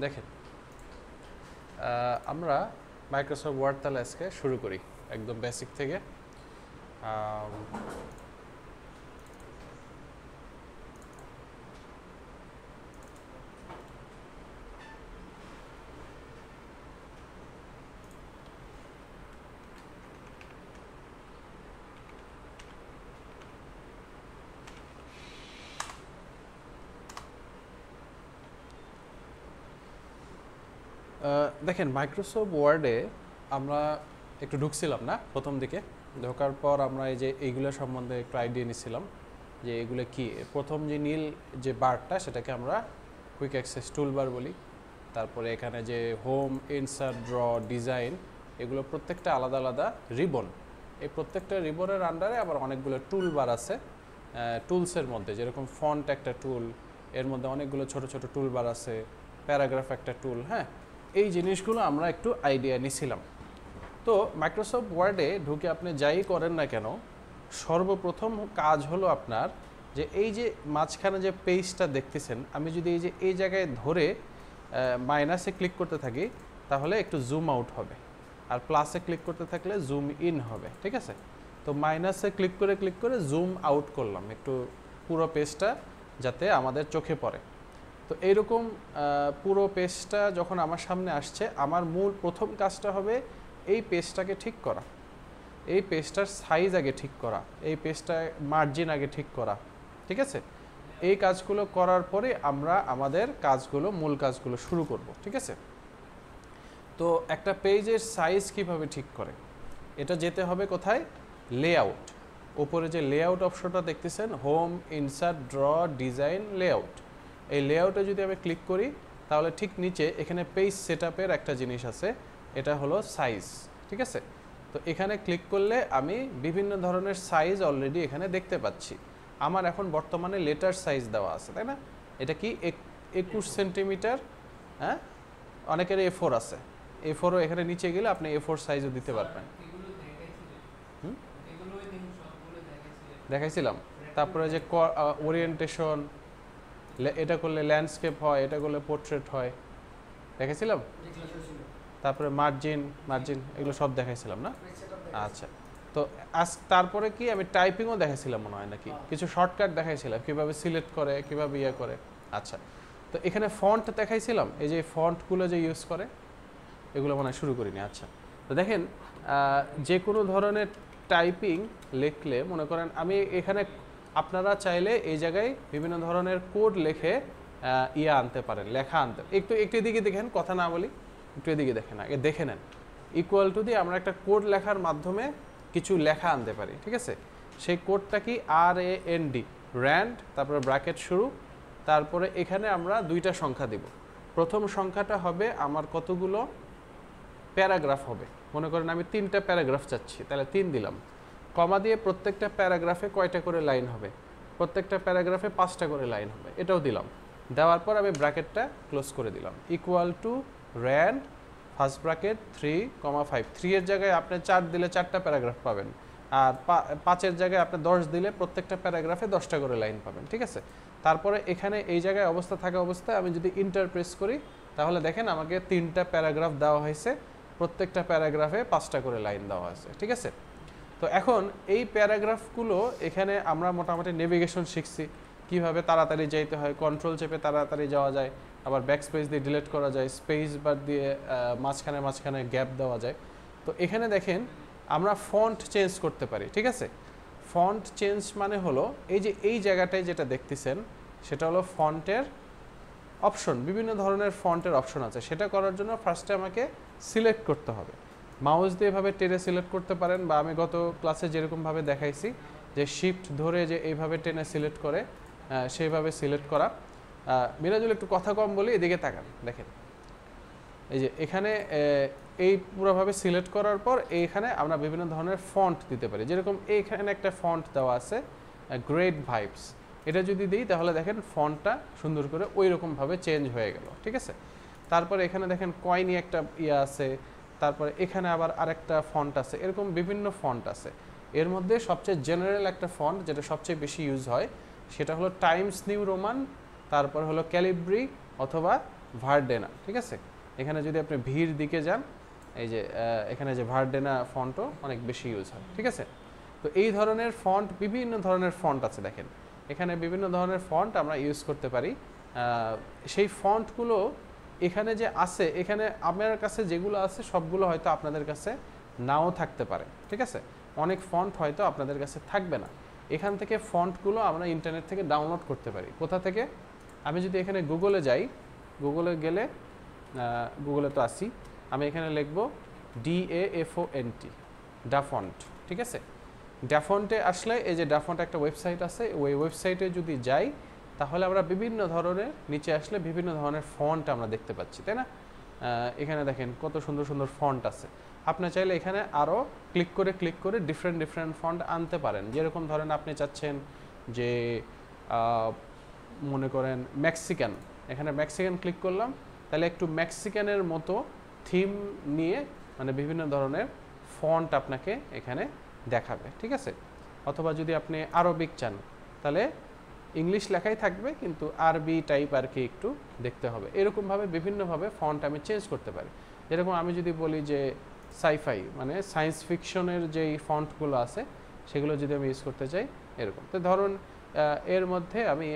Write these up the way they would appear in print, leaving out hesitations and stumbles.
দেখেন আমরা Microsoft word তাহলে আজকে শুরু করি একদম বেসিক থেকে। দেখেন মাইক্রোসফট ওয়ার্ডে আমরা একটু ঢুকছিলাম না প্রথম দিকে, ঢোকার পর আমরা এই যে এইগুলো সম্বন্ধে একটু আইডিয়া নিছিলাম যে এগুলো কি। প্রথম যে নীল যে বারটা সেটাকে আমরা কুইক অ্যাক্সেস টুলবার বলি। তারপরে এখানে যে হোম, ইনসার্ট, ড্র, ডিজাইন, এগুলো প্রত্যেকটা আলাদা আলাদা রিবন। এই প্রত্যেকটা রিবনের আন্ডারে আবার অনেকগুলো টুল বার আছে টুলসের মধ্যে, যেরকম ফন্ট একটা টুল, এর মধ্যে অনেকগুলো ছোট ছোট টুল বার আছে, প্যারাগ্রাফ একটা টুল। হ্যাঁ, এই জিনিসগুলো আমরা একটু আইডিয়া নিছিলাম। তো মাইক্রোসফট ওয়ার্ডে ঢুকে আপনি যাই করেন না কেন, সর্বপ্রথম কাজ হলো আপনার যে এই যে মাঝখানে যে পেজটা দেখতেছেন, আমি যদি এই যে এই জায়গায় ধরে মাইনাসে ক্লিক করতে থাকি তাহলে একটু জুম আউট হবে, আর প্লাসে ক্লিক করতে থাকলে জুম ইন হবে। ঠিক আছে, তো মাইনাসে ক্লিক করে জুম আউট করলাম একটু পুরো পেজটা যাতে আমাদের চোখে পড়ে। তো এইরকম পুরো পেজটা যখন আমার সামনে আসছে, আমার মূল প্রথম কাজটা হবে এই পেজটাকে ঠিক করা, এই পেজটার সাইজ আগে ঠিক করা, এই পেজটার মার্জিন আগে ঠিক করা। ঠিক আছে, এই কাজগুলো করার পরে আমরা আমাদের কাজগুলো, মূল কাজগুলো শুরু করব। ঠিক আছে, তো একটা পেজের সাইজ কিভাবে ঠিক করে, এটা যেতে হবে কোথায়? লেআউট। উপরে যে লেআউট অপশনটা দেখতেছেন, home, insert, draw, design, layout, এই লেআউটে যদি আমি ক্লিক করি তাহলে ঠিক নিচে এখানে পেজ সেটআপের একটা জিনিস আছে, এটা হলো সাইজ। ঠিক আছে, তো এখানে ক্লিক করলে আমি বিভিন্ন ধরনের সাইজ অলরেডি এখানে দেখতে পাচ্ছি। আমার এখন বর্তমানে লেটার সাইজ দেওয়া আছে, তাই না? এটা কি 21 সেন্টিমিটার। হ্যাঁ, অনেকের A4 আছে, A4ও এখানে নিচে গেলে আপনি A4 সাইজও দিতে পারবেন। দেখাইছিলাম। তারপরে যে ওরিয়েন্টেশন, এটা করলে ল্যান্ডস্কেপ হয়, এটা করলে পোর্ট্রেট হয়, দেখাইছিলাম। তারপরে মার্জিন এগুলো সব দেখাইছিলাম না? আচ্ছা, তো তারপরে কি আমি টাইপিংও দেখাইছিলাম মনে হয়, নাকি কিছু শর্টকাট দেখাইছিলাম কিভাবে সিলেক্ট করে, কিভাবে ইয়ে করে। আচ্ছা, তো এখানে ফন্ট দেখাইছিলাম, এই যে ফন্টগুলো যে ইউজ করে এগুলো মনে হয় শুরু করিনি। আচ্ছা, তো দেখেন যে কোনো ধরনের টাইপিং লিখলে, মনে করেন আমি এখানে, আপনারা চাইলে এই জায়গায় বিভিন্ন ধরনের কোড লিখে ইয়ে আনতে পারেন, লেখা আনতে। একটু এদিকে দেখেন, কথা না বলি, একটু এদিকে দেখেন, আগে দেখে নেন। ইকুয়াল টু দিয়ে আমরা একটা কোড লেখার মাধ্যমে কিছু লেখা আনতে পারি। ঠিক আছে, সেই কোডটা কি RAND, র্যান্ড, তারপরে ব্র্যাকেট শুরু, তারপরে এখানে আমরা দুইটা সংখ্যা দিব। প্রথম সংখ্যাটা হবে আমার কতগুলো প্যারাগ্রাফ হবে, মনে করেন আমি 3টা প্যারাগ্রাফ চাচ্ছি, তাহলে 3 দিলাম। কমা দিয়ে প্রত্যেকটা প্যারাগ্রাফে কয়টা করে লাইন হবে, প্রত্যেকটা প্যারাগ্রাফে 5টা করে লাইন হবে, এটাও দিলাম। দেওয়ার পর আমি ব্র্যাকেটটা ক্লোজ করে দিলাম। Equal to RAND first bracket 3,5, 3 এর জায়গায় আপনি 4 দিলে 4টা প্যারাগ্রাফ পাবেন, আর 5-এর জায়গায় আপনি 10 দিলে প্রত্যেকটা প্যারাগ্রাফে 10টা করে লাইন পাবেন। ঠিক আছে, তারপরে এখানে এই জায়গায় অবস্থা থাকা অবস্থায় আমি যদি ইন্টার প্রেস করি তাহলে দেখেন আমাকে 3টা প্যারাগ্রাফ দেওয়া হয়েছে, প্রত্যেকটা প্যারাগ্রাফে 5টা করে লাইন দেওয়া আছে। ঠিক আছে, তো এখন এই প্যারাগ্রাফগুলো এখানে আমরা মোটামুটি নেভিগেশন শিখছি, কিভাবে তাড়াতাড়ি যাইতে হয়, কন্ট্রোল চেপে তাড়াতাড়ি যাওয়া যায়, আবার ব্যাক স্পেস দিয়ে ডিলিট করা যায়, স্পেস বার দিয়ে মাঝখানে গ্যাপ দেওয়া যায়। তো এখানে দেখেন আমরা ফন্ট চেঞ্জ করতে পারি। ঠিক আছে, ফন্ট চেঞ্জ মানে হলো এই যে এই জায়গাটায় যেটা দেখতেছেন সেটা হলো ফন্টের অপশন, বিভিন্ন ধরনের ফন্টের অপশন আছে। সেটা করার জন্য ফার্স্টে আমাকে সিলেক্ট করতে হবে, মাউস দিয়ে এভাবে টেনে সিলেক্ট করতে পারেন, বা আমি গত ক্লাসে যেরকমভাবে দেখাইছি যে শিফট ধরে যে এইভাবে টেনে সিলেক্ট করে সেইভাবে সিলেক্ট করা। মিরাজুল একটু কথা কম বলি, এদিকে তাকান, দেখেন এই যে এখানে এই পুরোভাবে সিলেক্ট করার পর এইখানে আমরা বিভিন্ন ধরনের ফন্ট দিতে পারি। যেরকম এইখানে একটা ফন্ট দেওয়া আছে গ্রেট ভাইবস, এটা যদি দিই তাহলে দেখেন ফন্টটা সুন্দর করে ওই রকমভাবে চেঞ্জ হয়ে গেল। ঠিক আছে, তারপরে এখানে দেখেন কয়েনি একটা ইয়ে আছে, তারপরে এখানে আবার আরেকটা ফন্ট আছে, এরকম বিভিন্ন ফন্ট আছে। এর মধ্যে সবচেয়ে জেনারেল একটা ফন্ট যেটা সবচেয়ে বেশি ইউজ হয় সেটা হলো টাইমস নিউ রোমান, তারপর হলো ক্যালিব্রি অথবা ভার্ডেনা, ঠিক আছে। এখানে যদি আপনি ভির দিকে যান, এই যে এখানে যে ভার্ডেনা ফন্টও অনেক বেশি ইউজ হয়, ঠিক আছে। তো এই ধরনের ফন্ট, বিভিন্ন ধরনের ফন্ট আছে দেখেন, এখানে বিভিন্ন ধরনের ফন্ট আমরা ইউজ করতে পারি। সেই ফন্টগুলো এখানে যে আছে, এখানে আমার কাছে যেগুলো আছে সবগুলো হয়তো আপনাদের কাছে নাও থাকতে পারে, ঠিক আছে। অনেক ফন্ট হয়তো আপনাদের কাছে থাকবে না। এখান থেকে ফন্টগুলো আমরা ইন্টারনেট থেকে ডাউনলোড করতে পারি। কোথা থেকে? আমি যদি এখানে গুগলে যাই, গুগলে গেলে, গুগলে তো আসি, আমি এখানে লিখব DAFONT, ডাফন্ট, ঠিক আছে। ডাফন্টে আসলে এই যে ডাফন্ট একটা ওয়েবসাইট আছে, ওই ওয়েবসাইটে যদি যাই তাহলে আমরা বিভিন্ন ধরনের, নিচে আসলে বিভিন্ন ধরনের ফন্ট আমরা দেখতে পাচ্ছি, তাই না? এখানে দেখেন কত সুন্দর সুন্দর ফন্ট আছে। আপনি চাইলে এখানে আরও ক্লিক করে ডিফারেন্ট ফন্ট আনতে পারেন। যেরকম ধরেন আপনি চাচ্ছেন যে মনে করেন মেক্সিকান, এখানে মেক্সিকান ক্লিক করলাম, তাহলে একটু মেক্সিকানের মতো থিম নিয়ে মানে বিভিন্ন ধরনের ফন্ট আপনাকে এখানে দেখাবে, ঠিক আছে। অথবা যদি আপনি আরবিক চান তাহলে ইংলিশ লেখাই থাকবে কিন্তু আরবি টাইপ আর কি একটু দেখতে হবে। এরকমভাবে বিভিন্নভাবে ফন্ট আমি চেঞ্জ করতে পারি। যেরকম আমি যদি বলি যে সাইফাই মানে সায়েন্স ফিকশনের যেই ফন্টগুলো আছে সেগুলো যদি আমি ইউজ করতে চাই এরকম। তো ধরুন এর মধ্যে আমি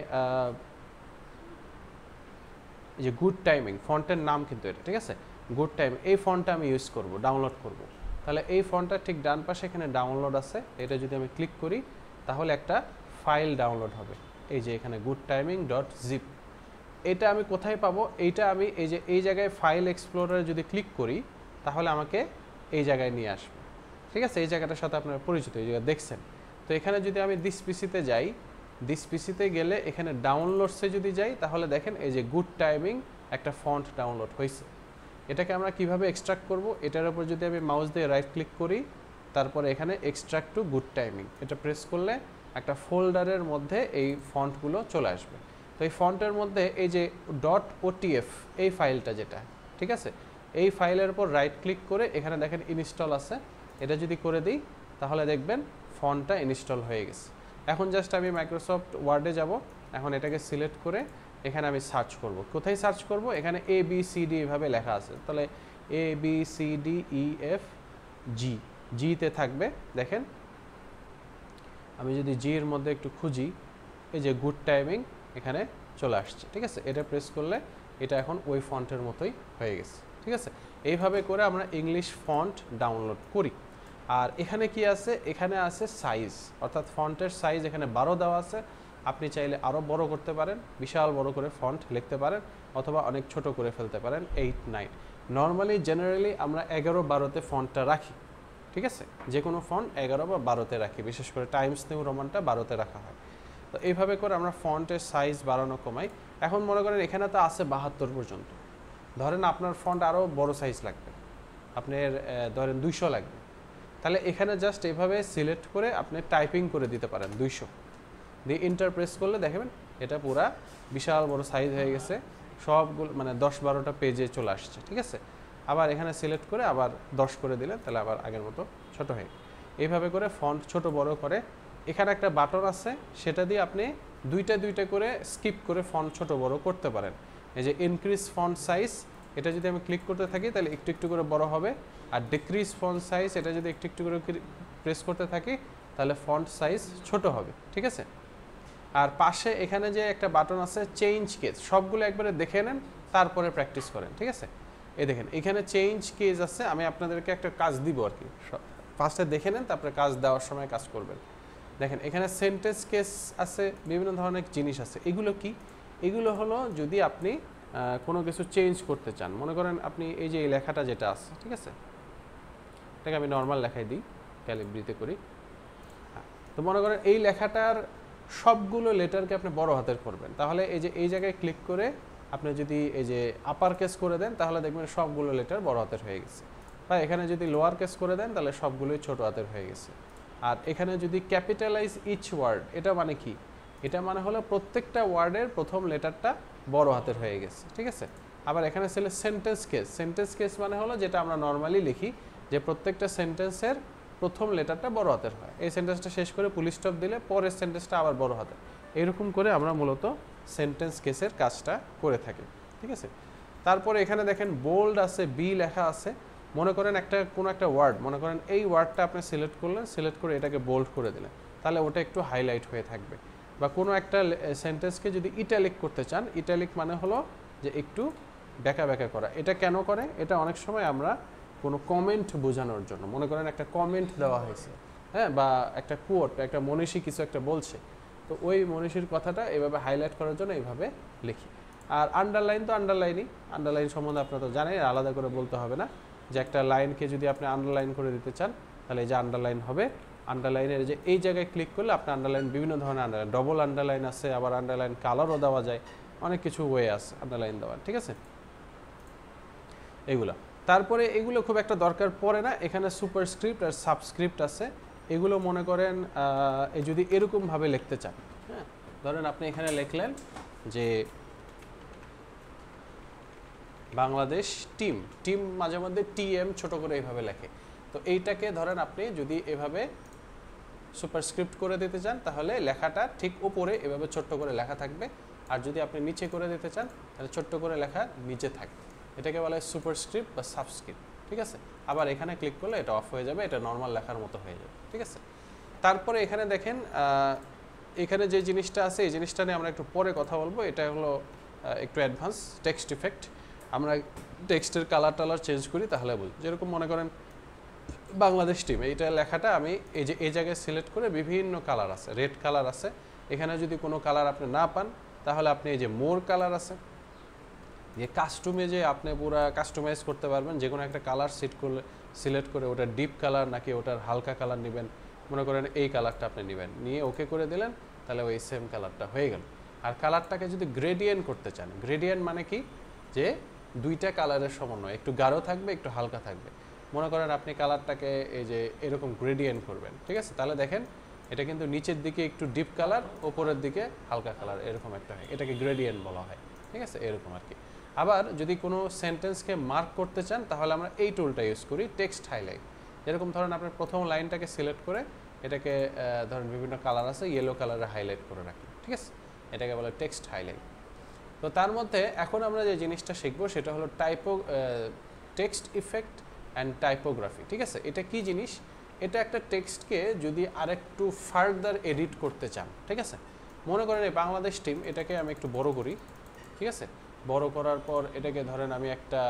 এই যে গুড টাইমিং ফন্টের নাম কিন্তু এটা, ঠিক আছে। গুড টাইম, এই ফন্টটা আমি ইউজ করব, ডাউনলোড করব। তাহলে এই ফন্টটা ঠিক ডান পাশে এখানে ডাউনলোড আছে, এটা যদি আমি ক্লিক করি তাহলে একটা ফাইল ডাউনলোড হবে। এই যে এখানে goodtiming.zip, এটা আমি কোথায় পাবো? এইটা আমি এই যে এই জায়গায় ফাইল এক্সপ্লোরারে যদি ক্লিক করি তাহলে আমাকে এই জায়গায় নিয়ে আসবে, ঠিক আছে। এই জায়গাটার সাথে আপনারা পরিচিত, এই জায়গা দেখছেন। তো এখানে যদি আমি দিস পিসিতে যাই, দিস পিসিতে গেলে এখানে ডাউনলোডসে যদি যাই তাহলে দেখেন এই যে গুড টাইমিং একটা ফন্ট ডাউনলোড হয়েছে। এটাকে আমরা কিভাবে এক্সট্রাক্ট করব? এটার উপর যদি আমি মাউস দিয়ে রাইট ক্লিক করি, তারপরে এখানে এক্সট্রাক্ট টু গুড টাইমিং এটা প্রেস করলে একটা ফোল্ডারের মধ্যে এই ফন্টগুলো চলে আসবে। তো এই ফন্টের মধ্যে এই যে .otf এই ফাইলটা যেটা, ঠিক আছে, এই ফাইলের উপর রাইট ক্লিক করে এখানে দেখেন ইনস্টল আছে, এটা যদি করে দিই তাহলে দেখবেন ফন্টটা ইনস্টল হয়ে গেছে। এখন জাস্ট আমি মাইক্রোসফট ওয়ার্ডে যাব, এখন এটাকে সিলেক্ট করে এখানে আমি সার্চ করব। কোথায় সার্চ করব? এখানে ABCD এভাবে লেখা আছে, তাহলে ABCDEFG, জিতে থাকবে। দেখেন আমি যদি জি এর মধ্যে একটু খুঁজি, এই যে গুড টাইমিং এখানে চলে আসছে, ঠিক আছে। এটা প্রেস করলে এটা এখন ওই ফন্টের মতোই হয়ে গেছে, ঠিক আছে। এইভাবে করে আমরা ইংলিশ ফন্ট ডাউনলোড করি। আর এখানে কি আছে? এখানে আছে সাইজ, অর্থাৎ ফন্টের সাইজ এখানে 12 দেওয়া আছে। আপনি চাইলে আরও বড় করতে পারেন, বিশাল বড় করে ফন্ট লিখতে পারেন, অথবা অনেক ছোট করে ফেলতে পারেন 8, 9। নর্মালি জেনারেলি আমরা 11, 12তে ফন্টটা রাখি, ঠিক আছে। যে কোনো ফন্ট 11 বা 12তে রাখি, বিশেষ করে টাইমস নিউ রোমানটা 12তে রাখা হয়। তো এইভাবে করে আমরা ফন্টের সাইজ বাড়ানো কমাই। এখন মনে করেন এখানে তো আছে 72 পর্যন্ত, ধরেন আপনার ফন্ট আরও বড় সাইজ লাগবে, আপনার ধরেন 200 লাগবে, তাহলে এখানে জাস্ট এইভাবে সিলেক্ট করে আপনি টাইপিং করে দিতে পারেন 200 দিয়ে এন্টার প্রেস করলে দেখবেন এটা পুরা বিশাল বড় সাইজ হয়ে গেছে, সবগুলো মানে 10-12টা পেজে চলে আসছে, ঠিক আছে। আবার এখানে সিলেক্ট করে আবার 10 করে দিলে তাহলে আবার আগের মতো ছোট হয়ে। এইভাবে করে ফন্ট ছোট বড় করে। এখানে একটা বাটন আছে, সেটা দিয়ে আপনি দুইটা করে স্কিপ করে ফন্ট ছোট বড় করতে পারেন। এই যে ইনক্রিজ ফন্ট সাইজ, এটা যদি আমি ক্লিক করতে থাকি তাহলে একটু করে বড় হবে। আর ডিক্রিজ ফন্ট সাইজ, এটা যদি একটু করে প্রেস করতে থাকি তাহলে ফন্ট সাইজ ছোট হবে, ঠিক আছে। আর পাশে এখানে যে একটা বাটন আছে চেঞ্জ কেস, সবগুলো একবারে দেখে নেন তারপরে প্র্যাকটিস করেন, ঠিক আছে। এই দেখেন এখানে চেঞ্জ কেস আছে, আমি আপনাদেরকে একটা কাজ দিব আর কি, ফার্স্টে দেখে নেন তারপরে কাজ দেওয়ার সময় কাজ করবেন। দেখেন এখানে সেন্টেন্স কেস আছে, বিভিন্ন ধরনের জিনিস আছে। এগুলো কি? এগুলো হলো যদি আপনি কোনো কিছু চেঞ্জ করতে চান, মনে করেন আপনি এই যে এই লেখাটা যেটা আছে, ঠিক আছে, এটাকে আমি নর্মাল লেখাই দিই, ক্যালিব্রিতে করি। তো মনে করেন এই লেখাটার সবগুলো লেটারকে আপনি বড় হাতের করবেন, তাহলে এই যে এই জায়গায় ক্লিক করে আপনি যদি এই যে আপার কেস করে দেন তাহলে দেখবেন সবগুলো লেটার বড় হাতের হয়ে গেছে। বা এখানে যদি লোয়ার কেস করে দেন তাহলে সবগুলোই ছোট হাতের হয়ে গেছে। আর এখানে যদি ক্যাপিটালাইজ ইচ ওয়ার্ড, এটা মানে কি? এটা মানে হলো প্রত্যেকটা ওয়ার্ডের প্রথম লেটারটা বড় হাতের হয়ে গেছে, ঠিক আছে। আবার এখানে ছিল সেন্টেন্স কেস, সেন্টেন্স কেস মানে হলো যেটা আমরা নর্মালি লিখি যে প্রত্যেকটা সেন্টেন্সের প্রথম লেটারটা বড় হাতের হয়, এই সেন্টেন্সটা শেষ করে ফুল স্টপ দিলে পরের সেন্টেন্সটা আবার বড় হাতের। এরকম করে আমরা মূলত সেন্টেন্স কেসের কাজটা করে থাকি, ঠিক আছে। তারপরে এখানে দেখেন বোল্ড আছে, বি লেখা আছে। মনে করেন কোনো একটা ওয়ার্ড, মনে করেন এই ওয়ার্ডটা আপনি সিলেক্ট করলেন, সিলেক্ট করে এটাকে বোল্ড করে দিলেন, তাহলে ওটা একটু হাইলাইট হয়ে থাকবে। বা কোনো একটা সেন্টেন্সকে যদি ইটালিক করতে চান, ইটালিক মানে হলো যে একটু ব্যাকা ব্যাকা করা। এটা কেন করে? এটা অনেক সময় আমরা কোনো কমেন্ট বোঝানোর জন্য, মনে করেন একটা কমেন্ট দেওয়া হয়েছে, হ্যাঁ, বা একটা কোট, একটা মনীষী কিছু একটা বলছে, তো ওই মনীষীর কথাটা এভাবে হাইলাইট করার জন্য এইভাবে লিখি। আর আন্ডারলাইন তো আন্ডারলাইনই, আন্ডারলাইন সম্বন্ধে আপনারা তো জানেন, আলাদা করে বলতে হবে না যে একটা লাইনকে যদি আপনি আন্ডারলাইন করে দিতে চান তাহলে এই যে আন্ডারলাইন হবে। আন্ডারলাইনের যে এই জায়গায় ক্লিক করলে আপনি আন্ডারলাইন, বিভিন্ন ধরনের আন্ডারলাইন, ডবল আন্ডারলাইন আছে, আবার আন্ডারলাইন কালারও দেওয়া যায়, অনেক কিছু ওয়ে আছে আন্ডারলাইন দেওয়ার, ঠিক আছে এগুলো। তারপরে এগুলো খুব একটা দরকার পড়ে না, এখানে সুপারস্ক্রিপ্ট আর সাবস্ক্রিপ্ট আছে। এগুলো মনে করেন যদি এরকমভাবে লিখতে চান, হ্যাঁ, ধরেন আপনি এখানে লিখলেন যে বাংলাদেশ টিম, টিম মাঝে মধ্যে টিএম ছোট করে এইভাবে লেখে, তো এইটাকে ধরেন আপনি যদি এভাবে সুপারস্ক্রিপ্ট করে দিতে চান তাহলে লেখাটা ঠিক উপরে এভাবে ছোট্ট করে লেখা থাকবে, আর যদি আপনি নিচে করে দিতে চান তাহলে ছোট্ট করে লেখা নিচে থাকবে। এটাকে বলা হয় সুপারস্ক্রিপ্ট বা সাবস্ক্রিপ্ট, ঠিক আছে। আবার এখানে ক্লিক করলে এটা অফ হয়ে যাবে, এটা নর্মাল লেখার মতো হয়ে যাবে, ঠিক আছে। তারপরে এখানে দেখেন এখানে যে জিনিসটা আছে এই জিনিসটা নিয়ে আমরা একটু পরে কথা বলবো, এটা হলো একটু অ্যাডভান্স টেক্সট ইফেক্ট। আমরা টেক্সটের কালার টালার চেঞ্জ করি তাহলে বলি, যেরকম মনে করেন বাংলাদেশ টিম, এইটা লেখাটা আমি এই জায়গায় সিলেক্ট করে বিভিন্ন কালার আছে, রেড কালার আছে, এখানে যদি কোনো কালার আপনি না পান তাহলে আপনি এই যে মোর কালার আছে, যে কাস্টমে যে আপনি পুরো কাস্টমাইজ করতে পারবেন, যে কোনো একটা কালার সিলেক্ট করে ওটা ডিপ কালার নাকি ওটার হালকা কালার নেবেন, মনে করেন এই কালারটা আপনি নেবেন, নিয়ে ওকে করে দিলেন, তাহলে ওই সেম কালারটা হয়ে গেল। আর কালারটাকে যদি গ্রেডিয়েন্ট করতে চান, গ্রেডিয়েন্ট মানে কি, যে দুইটা কালারের সমন্বয়, একটু গাঢ় থাকবে একটু হালকা থাকবে, মনে করেন আপনি কালারটাকে এই যে এরকম গ্রেডিয়েন্ট করবেন, ঠিক আছে, তাহলে দেখেন এটা কিন্তু নিচের দিকে একটু ডিপ কালার, ওপরের দিকে হালকা কালার, এরকম একটা হয়, এটাকে গ্রেডিয়েন্ট বলা হয়, ঠিক আছে, এরকম আর কি। আবার যদি কোনো সেন্টেন্সকে মার্ক করতে চান তাহলে আমরা এই টুলটা ইউজ করি, টেক্সট হাইলাইট। যেরকম ধরেন আপনার প্রথম লাইনটাকে সিলেক্ট করে এটাকে ধরেন বিভিন্ন কালার আছে, ইয়েলো কালারে হাইলাইট করে রাখি, ঠিক আছে, এটাকে বলে টেক্সট হাইলাইট। তো তার মধ্যে এখন আমরা যে জিনিসটা শিখবো সেটা হলো টেক্সট ইফেক্ট অ্যান্ড টাইপোগ্রাফি, ঠিক আছে। এটা কি জিনিস? এটা একটা টেক্সটকে যদি আরেকটু ফার্দার এডিট করতে চান, ঠিক আছে, মনে করেন এই বাংলাদেশ টিম, এটাকে আমি একটু বড় করি, ঠিক আছে, বড় করার পর এটাকে ধরেন আমি একটা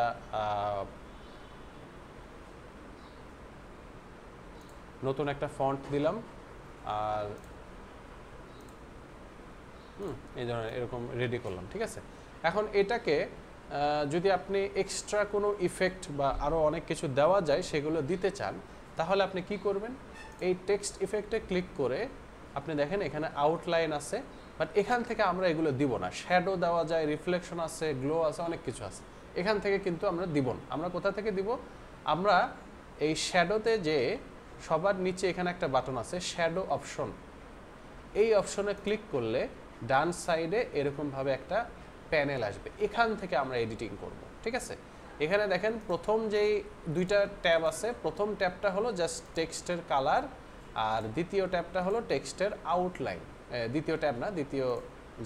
নতুন একটা ফন্ট দিলাম, আর এই ধরনের এরকম রেডি করলাম, ঠিক আছে। এখন এটাকে যদি আপনি এক্সট্রা কোনো ইফেক্ট বা আরও অনেক কিছু দেওয়া যায় সেগুলো দিতে চান, তাহলে আপনি কি করবেন, এই টেক্সট ইফেক্টে ক্লিক করে আপনি দেখেন এখানে আউটলাইন আছে, বাট এখান থেকে আমরা এগুলো দিব না, শ্যাডো দেওয়া যায়, রিফ্লেকশন আছে, গ্লো আছে, অনেক কিছু আছে, এখান থেকে কিন্তু আমরা দিব না। আমরা কোথা থেকে দিব? আমরা এই শ্যাডোতে যে সবার নিচে এখানে একটা বাটন আছে শ্যাডো অপশন, এই অপশনে ক্লিক করলে ডান সাইডে এরকমভাবে একটা প্যানেল আসবে, এখান থেকে আমরা এডিটিং করব, ঠিক আছে। এখানে দেখেন প্রথম যেই দুইটা ট্যাব আছে, প্রথম ট্যাবটা হলো জাস্ট টেক্সটের কালার, আর দ্বিতীয় ট্যাবটা হলো টেক্সটের আউটলাইন, দ্বিতীয় ট্যাব না, দ্বিতীয়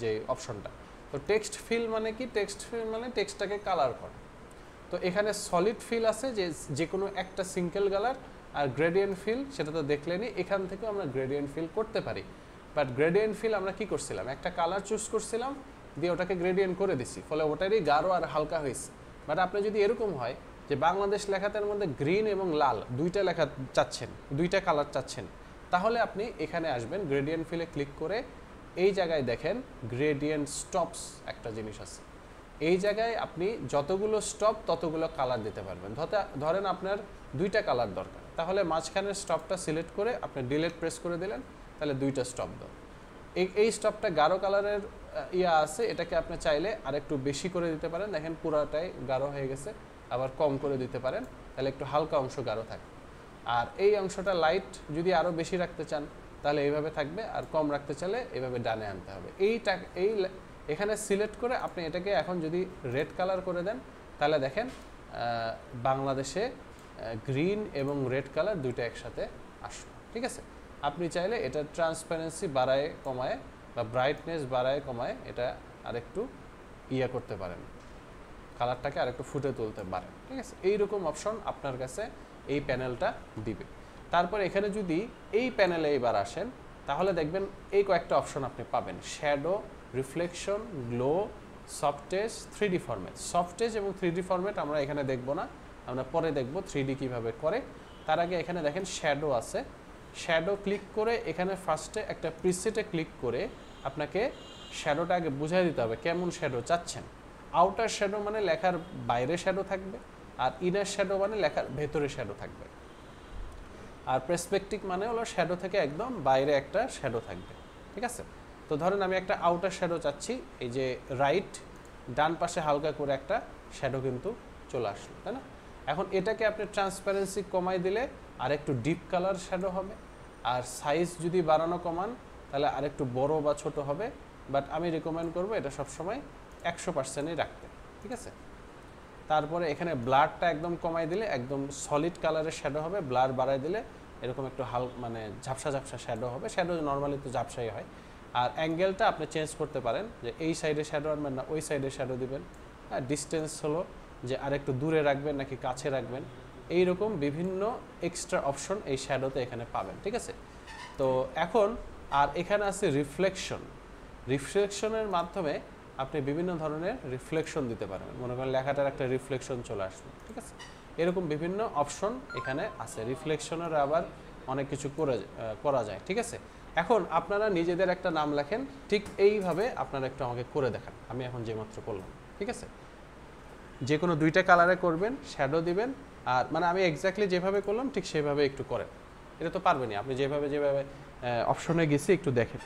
যে অপশনটা। তো টেক্সট ফিল মানে কি? টেক্সট ফিল মানে টেক্সটটাকে কালার করা। তো এখানে সলিড ফিল আছে যে কোনো একটা সিঙ্গেল কালার, আর গ্রেডিয়েন্ট ফিল সেটা তো দেখলেনি, এখান থেকেও আমরা গ্রেডিয়েন্ট ফিল করতে পারি। বাট গ্রেডিয়েন্ট ফিল আমরা কি করছিলাম, একটা কালার চুজ করছিলাম, দিয়ে ওটাকে গ্রেডিয়েন্ট করে দিছি, ফলে ওটারই গাঢ় আর হালকা হয়েছে। বাট আপনি যদি এরকম হয় যে বাংলাদেশ লেখাটার মধ্যে গ্রিন এবং লাল দুইটা লেখা চাচ্ছেন, দুইটা কালার চাচ্ছেন, তাহলে আপনি এখানে আসবেন, গ্রেডিয়েন্ট ফিলে ক্লিক করে এই জায়গায় দেখেন গ্রেডিয়েন্ট স্টপস একটা জিনিস আছে, এই জায়গায় আপনি যতগুলো স্টপ ততগুলো কালার দিতে পারবেন। ধরেন আপনার দুইটা কালার দরকার, তাহলে মাঝখানের স্টপটা সিলেক্ট করে আপনি ডিলিট প্রেস করে দিলেন, তাহলে দুইটা স্টপ দাও। এই স্টপটা গাঢ় কালারের আছে, এটাকে আপনি চাইলে আরেকটু বেশি করে দিতে পারেন, দেখেন পুরাটাই গাঢ় হয়ে গেছে, আবার কম করে দিতে পারেন, তাহলে একটু হালকা অংশ গাঢ় থাকে। আর এই অংশটা লাইট যদি আরও বেশি রাখতে চান তাহলে এইভাবে থাকবে, আর কম রাখতে চাইলে এইভাবে ডানে আনতে হবে। এখানে সিলেক্ট করে আপনি এটাকে এখন যদি রেড কালার করে দেন, তাহলে দেখেন বাংলাদেশে গ্রিন এবং রেড কালার দুইটা একসাথে আসবে, ঠিক আছে। আপনি চাইলে এটা ট্রান্সপারেন্সি বাড়ায় কমায় বা ব্রাইটনেস বাড়ায় কমায় এটা আরেকটু করতে পারেন, কালারটাকে আরেকটু ফুটে তুলতে পারেন, ঠিক আছে? এইরকম অপশন আপনার কাছে এই প্যানেলটা দিবে। তারপর এখানে যদি এই প্যানেলে এবার আসেন, তাহলে দেখবেন এই কয়েকটা অপশন আপনি পাবেন: shadow, reflection, glow, soft edge, 3D format. Soft edge এবং 3D ফরম্যাট আমরা এখানে দেখব না, আমরা পরে দেখব 3D কিভাবে করে। তার আগে এখানে দেখেন শ্যাডো আছে। শ্যাডো ক্লিক করে এখানে ফার্স্টে একটা প্রিসেটে ক্লিক করে আপনাকে শ্যাডোটা আগে বুঝিয়ে দিতে হবে কেমন শ্যাডো চাচ্ছেন। আউটার শ্যাডো মানে লেখার বাইরে শ্যাডো থাকবে, আর ইনার শ্যাডো মানে লেখার ভেতরে শ্যাডো থাকবে। আর পার্সপেক্টিভ মানে হলো শ্যাডো থেকে একদম বাইরে একটা শ্যাডো থাকবে, ঠিক আছে? তো ধরেন আমি একটা আউটার শ্যাডো চাচ্ছি, এই যে রাইট ডান পাশে হালকা করে একটা শ্যাডো কিন্তু চলে আসলো, তাই না? এখন এটাকে আপনি ট্রান্সপারেন্সি কমাই দিলে আর একটু ডিপ কালার শ্যাডো হবে, আর সাইজ যদি বাড়ানো কমান তাহলে আর একটু বড় বা ছোট হবে। বাট আমি রিকমেন্ড করবো এটা সবসময় 100%ই রাখতে, ঠিক আছে? তারপরে এখানে ব্লারটা একদম কমাই দিলে একদম সলিড কালারের শ্যাডো হবে, ব্লার বাড়াই দিলে এরকম একটু মানে ঝাপসা ঝাপসা শ্যাডো হবে। শ্যাডো নর্মালি তো ঝাপসাই হয়। আর অ্যাঙ্গেলটা আপনি চেঞ্জ করতে পারেন, যে এই সাইডে শ্যাডো আনবেন না ওই সাইডে শ্যাডো দিবেন। হ্যাঁ, ডিস্টেন্স হলো যে আরেকটু দূরে রাখবেন নাকি কাছে রাখবেন, এইরকম বিভিন্ন এক্সট্রা অপশন এই শ্যাডোতে এখানে পাবেন, ঠিক আছে? তো এখন আর এখানে আছে রিফ্লেকশন। রিফ্লেকশনের মাধ্যমে আপনি বিভিন্ন ধরনের রিফ্লেকশন দিতে পারবেন। মনে করেন লেখাটার একটা রিফ্লেকশন চলে আসলো, ঠিক আছে? এরকম বিভিন্ন অপশন এখানে আছে। রিফ্লেকশনের আবার অনেক কিছু করা যায়, ঠিক আছে? এখন আপনারা নিজেদের একটা নাম লেখেন, ঠিক এইভাবে আপনারা একটু আমাকে করে দেখান। আমি এখন যেমাত্র করলাম, ঠিক আছে? যে কোনো দুইটা কালারে করবেন, শ্যাডো দিবেন, আর মানে আমি এক্স্যাক্টলি যেভাবে করলাম ঠিক সেভাবে একটু করেন। এটা তো পারবেনই, আপনি যেভাবে যেভাবে অপশনে গেছি একটু দেখেন।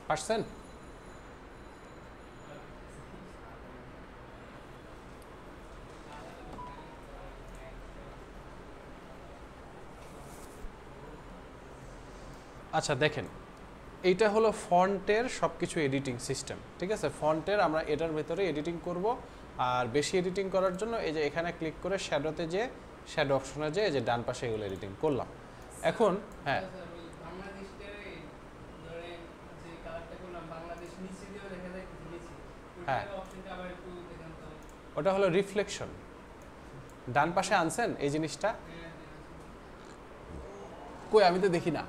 পারছেন? আচ্ছা দেখেন, এইটা হলো ফন্টের সব কিছু এডিটিং সিস্টেম, ঠিক আছে? ফন্টের আমরা এটার ভেতরে এডিটিং করব, আর বেশি এডিটিং করার জন্য এই যে এখানে ক্লিক করে শ্যাডোতে যে শ্যাডো অপশনে যে এই যে ডান পাশে এগুলো এডিটিং করলাম। এখন হ্যাঁ হ্যাঁ ওটা হলো রিফ্লেকশন। ডান পাশে আনছেন এই জিনিসটা? কই আমি তো দেখি না।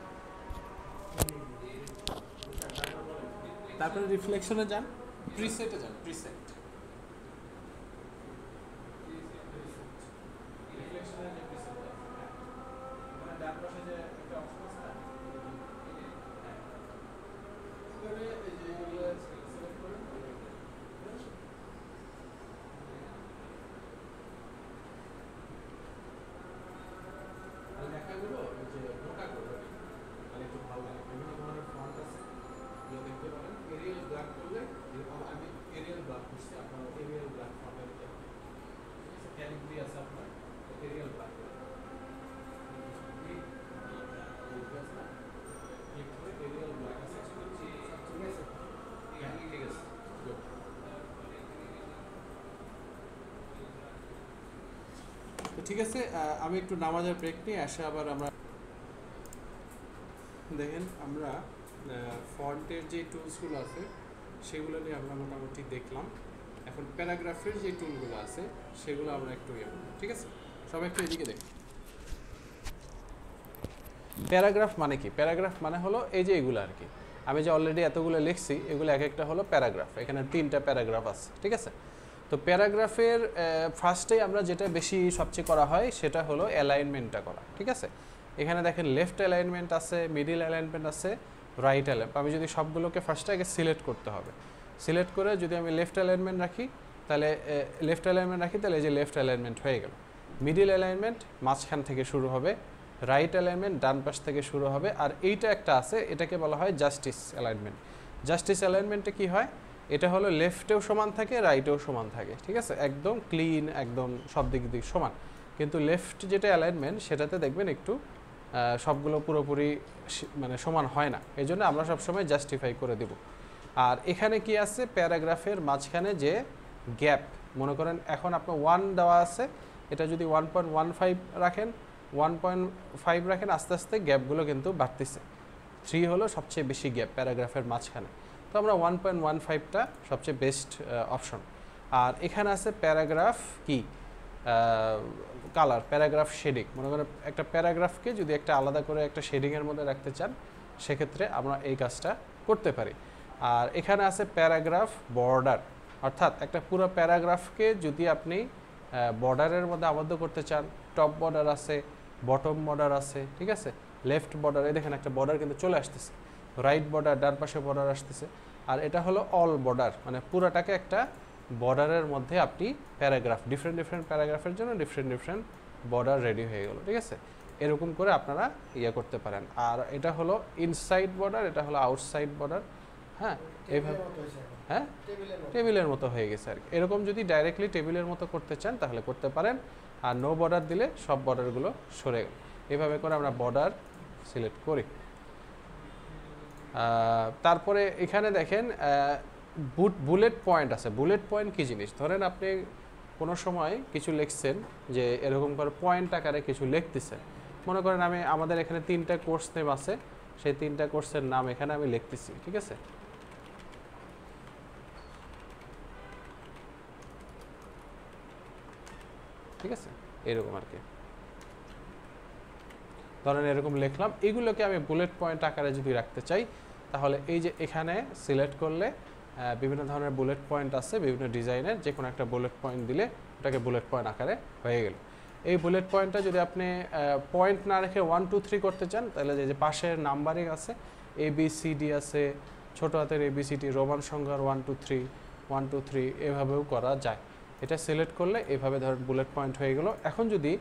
তারপরে রিফ্লেকশনে যান, প্রিসেটে যান, প্রিসেট। ঠিক আছে, আমি একটু নামাজের ব্রেক নিয়ে আসে আবার আমরা দেখেন আমরা ফন্টের যে টুলসগুলো আছে সেগুলো নিয়ে আমরা মোটামুটি দেখলাম। এখন প্যারাগ্রাফের যে টুলগুলো আছে সেগুলো আমরা একটু ইয়ে করব, ঠিক আছে? সবাই একটু এদিকে দেখুন। প্যারাগ্রাফ মানে কি? প্যারাগ্রাফ মানে হলো এই যে এগুলো আর কি, আমি যে অলরেডি এতগুলো লিখছি এগুলো এক একটা হলো প্যারাগ্রাফ। এখানে 3টা প্যারাগ্রাফ আছে, ঠিক আছে? তো প্যারাগ্রাফের ফার্স্টে আমরা যেটা বেশি সবচেয়ে করা হয় সেটা হলো অ্যালাইনমেন্টটা করা, ঠিক আছে? এখানে দেখেন লেফট অ্যালাইনমেন্ট আছে, মিডিল অ্যালাইনমেন্ট আছে, রাইট অ্যালাইনমেন্ট। আমি যদি সবগুলোকে ফার্স্টে আগে সিলেক্ট করতে হবে। সিলেক্ট করে যদি আমি লেফট অ্যালাইনমেন্ট রাখি তাহলে এই যে লেফট অ্যালাইনমেন্ট হয়ে গেল। মিডিল অ্যালাইনমেন্ট মাঝখান থেকে শুরু হবে, রাইট অ্যালাইনমেন্ট ডান পাশ থেকে শুরু হবে, আর এইটা একটা আছে, এটাকে বলা হয় জাস্টিস অ্যালাইনমেন্ট। জাস্টিস অ্যালাইনমেন্টে কি হয়? এটা হলো লেফটেও সমান থাকে, রাইটেও সমান থাকে, ঠিক আছে? একদম ক্লিন, একদম সব দিক সমান। কিন্তু লেফট যেটা অ্যালাইনমেন্ট সেটাতে দেখবেন একটু সবগুলো পুরোপুরি মানে সমান হয় না, এই জন্য আমরা সবসময় জাস্টিফাই করে দেব। আর এখানে কি আছে? প্যারাগ্রাফের মাঝখানে যে গ্যাপ, মনে করেন এখন আপনার 1 দেওয়া আছে, এটা যদি 1.15 রাখেন, 1.5 রাখেন, আস্তে আস্তে গ্যাপগুলো কিন্তু বাড়তেছে। 3 হলো সবচেয়ে বেশি গ্যাপ প্যারাগ্রাফের মাঝখানে, তো আমরা 1.15টা সবচেয়ে বেস্ট অপশন। আর এখানে আছে প্যারাগ্রাফ কি কালার, প্যারাগ্রাফ শেডিং। মনে করেন একটা প্যারাগ্রাফকে যদি একটা আলাদা করে একটা শেডিংয়ের মধ্যে রাখতে চান সেক্ষেত্রে আমরা এই কাজটা করতে পারি। আর এখানে আছে প্যারাগ্রাফ বর্ডার, অর্থাৎ একটা পুরো প্যারাগ্রাফকে যদি আপনি বর্ডারের মধ্যে আবদ্ধ করতে চান, টপ বর্ডার আছে, বটম বর্ডার আছে, ঠিক আছে? লেফট বর্ডার, এই দেখেন একটা বর্ডার কিন্তু চলে আসতেছে, রাইট বর্ডার, ডান পাশে বর্ডার আসতেছে। আর এটা হলো অল বর্ডার, মানে পুরোটাকে একটা বর্ডারের মধ্যে আপনি প্যারাগ্রাফ, ডিফারেন্ট প্যারাগ্রাফের জন্য ডিফারেন্ট বর্ডার রেডি হয়ে গেল, ঠিক আছে? এরকম করে আপনারা ইয়ে করতে পারেন। আর এটা হলো ইনসাইড বর্ডার, এটা হলো আউটসাইড বর্ডার। হ্যাঁ, এইভাবে হ্যাঁ টেবিলের মতো হয়ে গেছে আর কি। এরকম যদি ডাইরেক্টলি টেবিলের মতো করতে চান তাহলে করতে পারেন, আর নো বর্ডার দিলে সব বর্ডারগুলো সরে গেল। এভাবে করে আমরা বর্ডার সিলেক্ট করি। তারপরে এখানে দেখেন বুলেট পয়েন্ট আছে। বুলেট পয়েন্ট কী জিনিস? ধরেন আপনি কোনো সময় কিছু লিখছেন, যে এরকম করে পয়েন্ট আকারে কিছু লিখতেছেন। মনে করেন আমাদের এখানে 3টা কোর্স নেম আছে, সেই 3টা কোর্সের নাম এখানে আমি লিখতেছি, ঠিক আছে? ঠিক আছে, এরকম আর কি। ধরেন এরকম লিখলাম, এগুলোকে আমি বুলেট পয়েন্ট আকারে যদি রাখতে চাই তাহলে এই যে এখানে সিলেক্ট করলে বিভিন্ন ধরনের বুলেট পয়েন্ট আছে, বিভিন্ন ডিজাইনের, যে কোনো একটা বুলেট পয়েন্ট দিলে ওটাকে বুলেট পয়েন্ট আকারে হয়ে গেল। এই বুলেট পয়েন্টটা যদি আপনি পয়েন্ট না রেখে 1 2 3 করতে চান তাহলে যে পাশের নাম্বারিং আছে, ABCD আছে, ছোটো হাতের ABCD, রোমান সংখ্যার 1 2 3 1 2 3 এভাবেও করা যায়। এটা সিলেক্ট করলে এভাবে ধরেন বুলেট পয়েন্ট হয়ে গেল। এখন যদি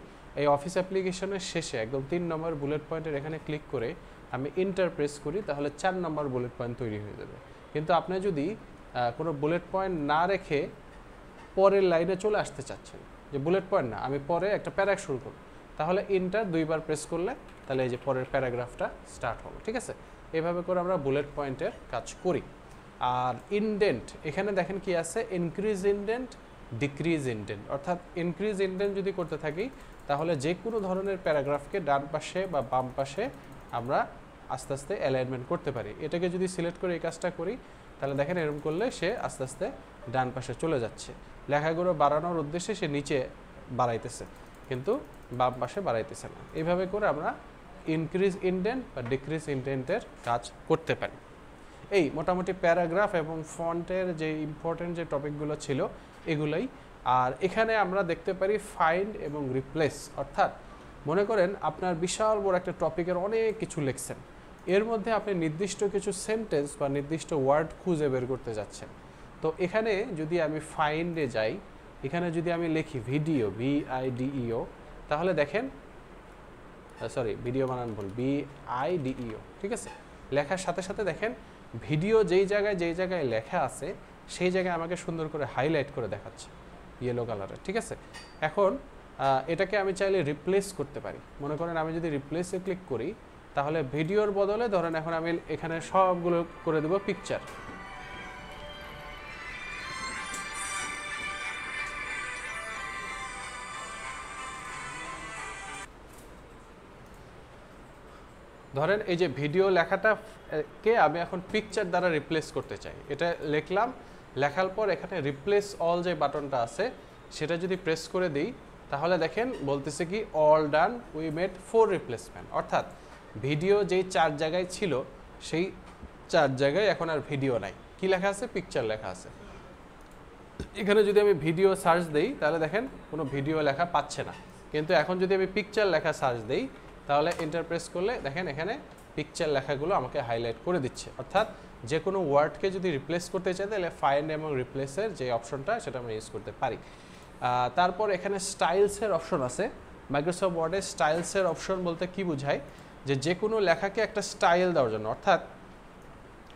এই অফিস অ্যাপ্লিকেশনের শেষে একদম 3 নম্বর বুলেট পয়েন্টের এখানে ক্লিক করে আমি ইন্টার প্রেস করি তাহলে 4 নম্বর বুলেট পয়েন্ট তৈরি হয়ে যাবে। কিন্তু আপনি যদি কোনো বুলেট পয়েন্ট না রেখে পরের লাইনে চলে আসতে চাচ্ছেন, যে বুলেট পয়েন্ট না, আমি পরে একটা প্যারাগ্রাফ শুরু করব, তাহলে ইন্টার 2বার প্রেস করলে তাহলে এই যে পরের প্যারাগ্রাফটা স্টার্ট হবে। ঠিক আছে, এভাবে করে আমরা বুলেট পয়েন্টের কাজ করি। আর ইনডেন্ট, এখানে দেখেন কি আছে, ইনক্রিজ ইনডেন্ট, ডিক্রিজ ইনডেন্ট। অর্থাৎ ইনক্রিজ ইনডেন্ট যদি করতে থাকি তাহলে যে কোনো ধরনের প্যারাগ্রাফকে ডান পাশে বা বাম পাশে আমরা আস্তে আস্তে অ্যালাইনমেন্ট করতে পারি। এটাকে যদি সিলেক্ট করে এই কাজটা করি তাহলে দেখেন এরকম করলে সে আস্তে আস্তে ডান পাশে চলে যাচ্ছে। লেখাগুলো বাড়ানোর উদ্দেশ্যে সে নিচে বাড়াইতেছে কিন্তু বাম পাশে বাড়াইতেছে না। এইভাবে করে আমরা ইনক্রিজ ইনডেন্ট বা ডিক্রিজ ইনডেন্টের কাজ করতে পারি। এই মোটামুটি প্যারাগ্রাফ এবং ফন্টের যে ইম্পর্টেন্ট যে টপিকগুলো ছিল এগুলোই। আর এখানে আমরা দেখতে পারি ফাইন্ড এবং রিপ্লেস। অর্থাৎ মনে করেন আপনার বিশাল বড় একটা টপিকের অনেক কিছু লিখছেন, এর মধ্যে আপনি নির্দিষ্ট কিছু সেন্টেন্স বা নির্দিষ্ট ওয়ার্ড খুঁজে বের করতে যাচ্ছেন। তো এখানে যদি আমি ফাইন্ডে যাই, এখানে যদি আমি লিখি ভিডিও, VIDEO, তাহলে দেখেন, সরি ভিডিও বানান ভুল, BIDEO, ঠিক আছে, লেখার সাথে সাথে দেখেন ভিডিও যেই জায়গায় লেখা আছে সেই জায়গায় আমাকে সুন্দর করে হাইলাইট করে দেখাচ্ছে ইয়েলো কালারের। ঠিক আছে, এখন এটাকে আমি চাইলে রিপ্লেস করতে পারি। মনে করেন আমি যদি রিপ্লেসে ক্লিক করি তাহলে ভিডিওর বদলে ধরেন এখন আমি এখানে সবগুলো করে দেব পিকচার। ধরেন এই যে ভিডিও লেখাটাকে আমি এখন পিকচার দ্বারা রিপ্লেস করতে চাই। এটা লিখলাম, লেখার পর এখানে রিপ্লেস অল যে বাটনটা আছে সেটা যদি প্রেস করে দিই তাহলে দেখেন বলতেছে কি all done, we made 4 replacement. অর্থাৎ ভিডিও যেই 4 জায়গায় ছিল সেই 4 জায়গায় এখন আর ভিডিও নাই। কি লেখা আছে? পিকচার লেখা আছে। এখানে যদি আমি ভিডিও সার্চ দেই তাহলে দেখেন কোনো ভিডিও লেখা পাচ্ছে না, কিন্তু এখন যদি আমি পিকচার লেখা সার্চ দেই তাহলে এন্টার প্রেস করলে দেখেন এখানে পিকচার লেখাগুলো আমাকে হাইলাইট করে দিচ্ছে। অর্থাৎ যে কোনো ওয়ার্ডকে যদি রিপ্লেস করতে চাই তাহলে ফাইন্ড এবং রিপ্লেসের যে অপশনটা সেটা আমরা ইউজ করতে পারি। তারপর এখানে স্টাইলসের অপশন আছে। মাইক্রোসফট ওয়ার্ডে স্টাইলসের অপশন বলতে কি বোঝায়, যে কোনো লেখাকে একটা স্টাইল দেওয়ার জন্য। অর্থাৎ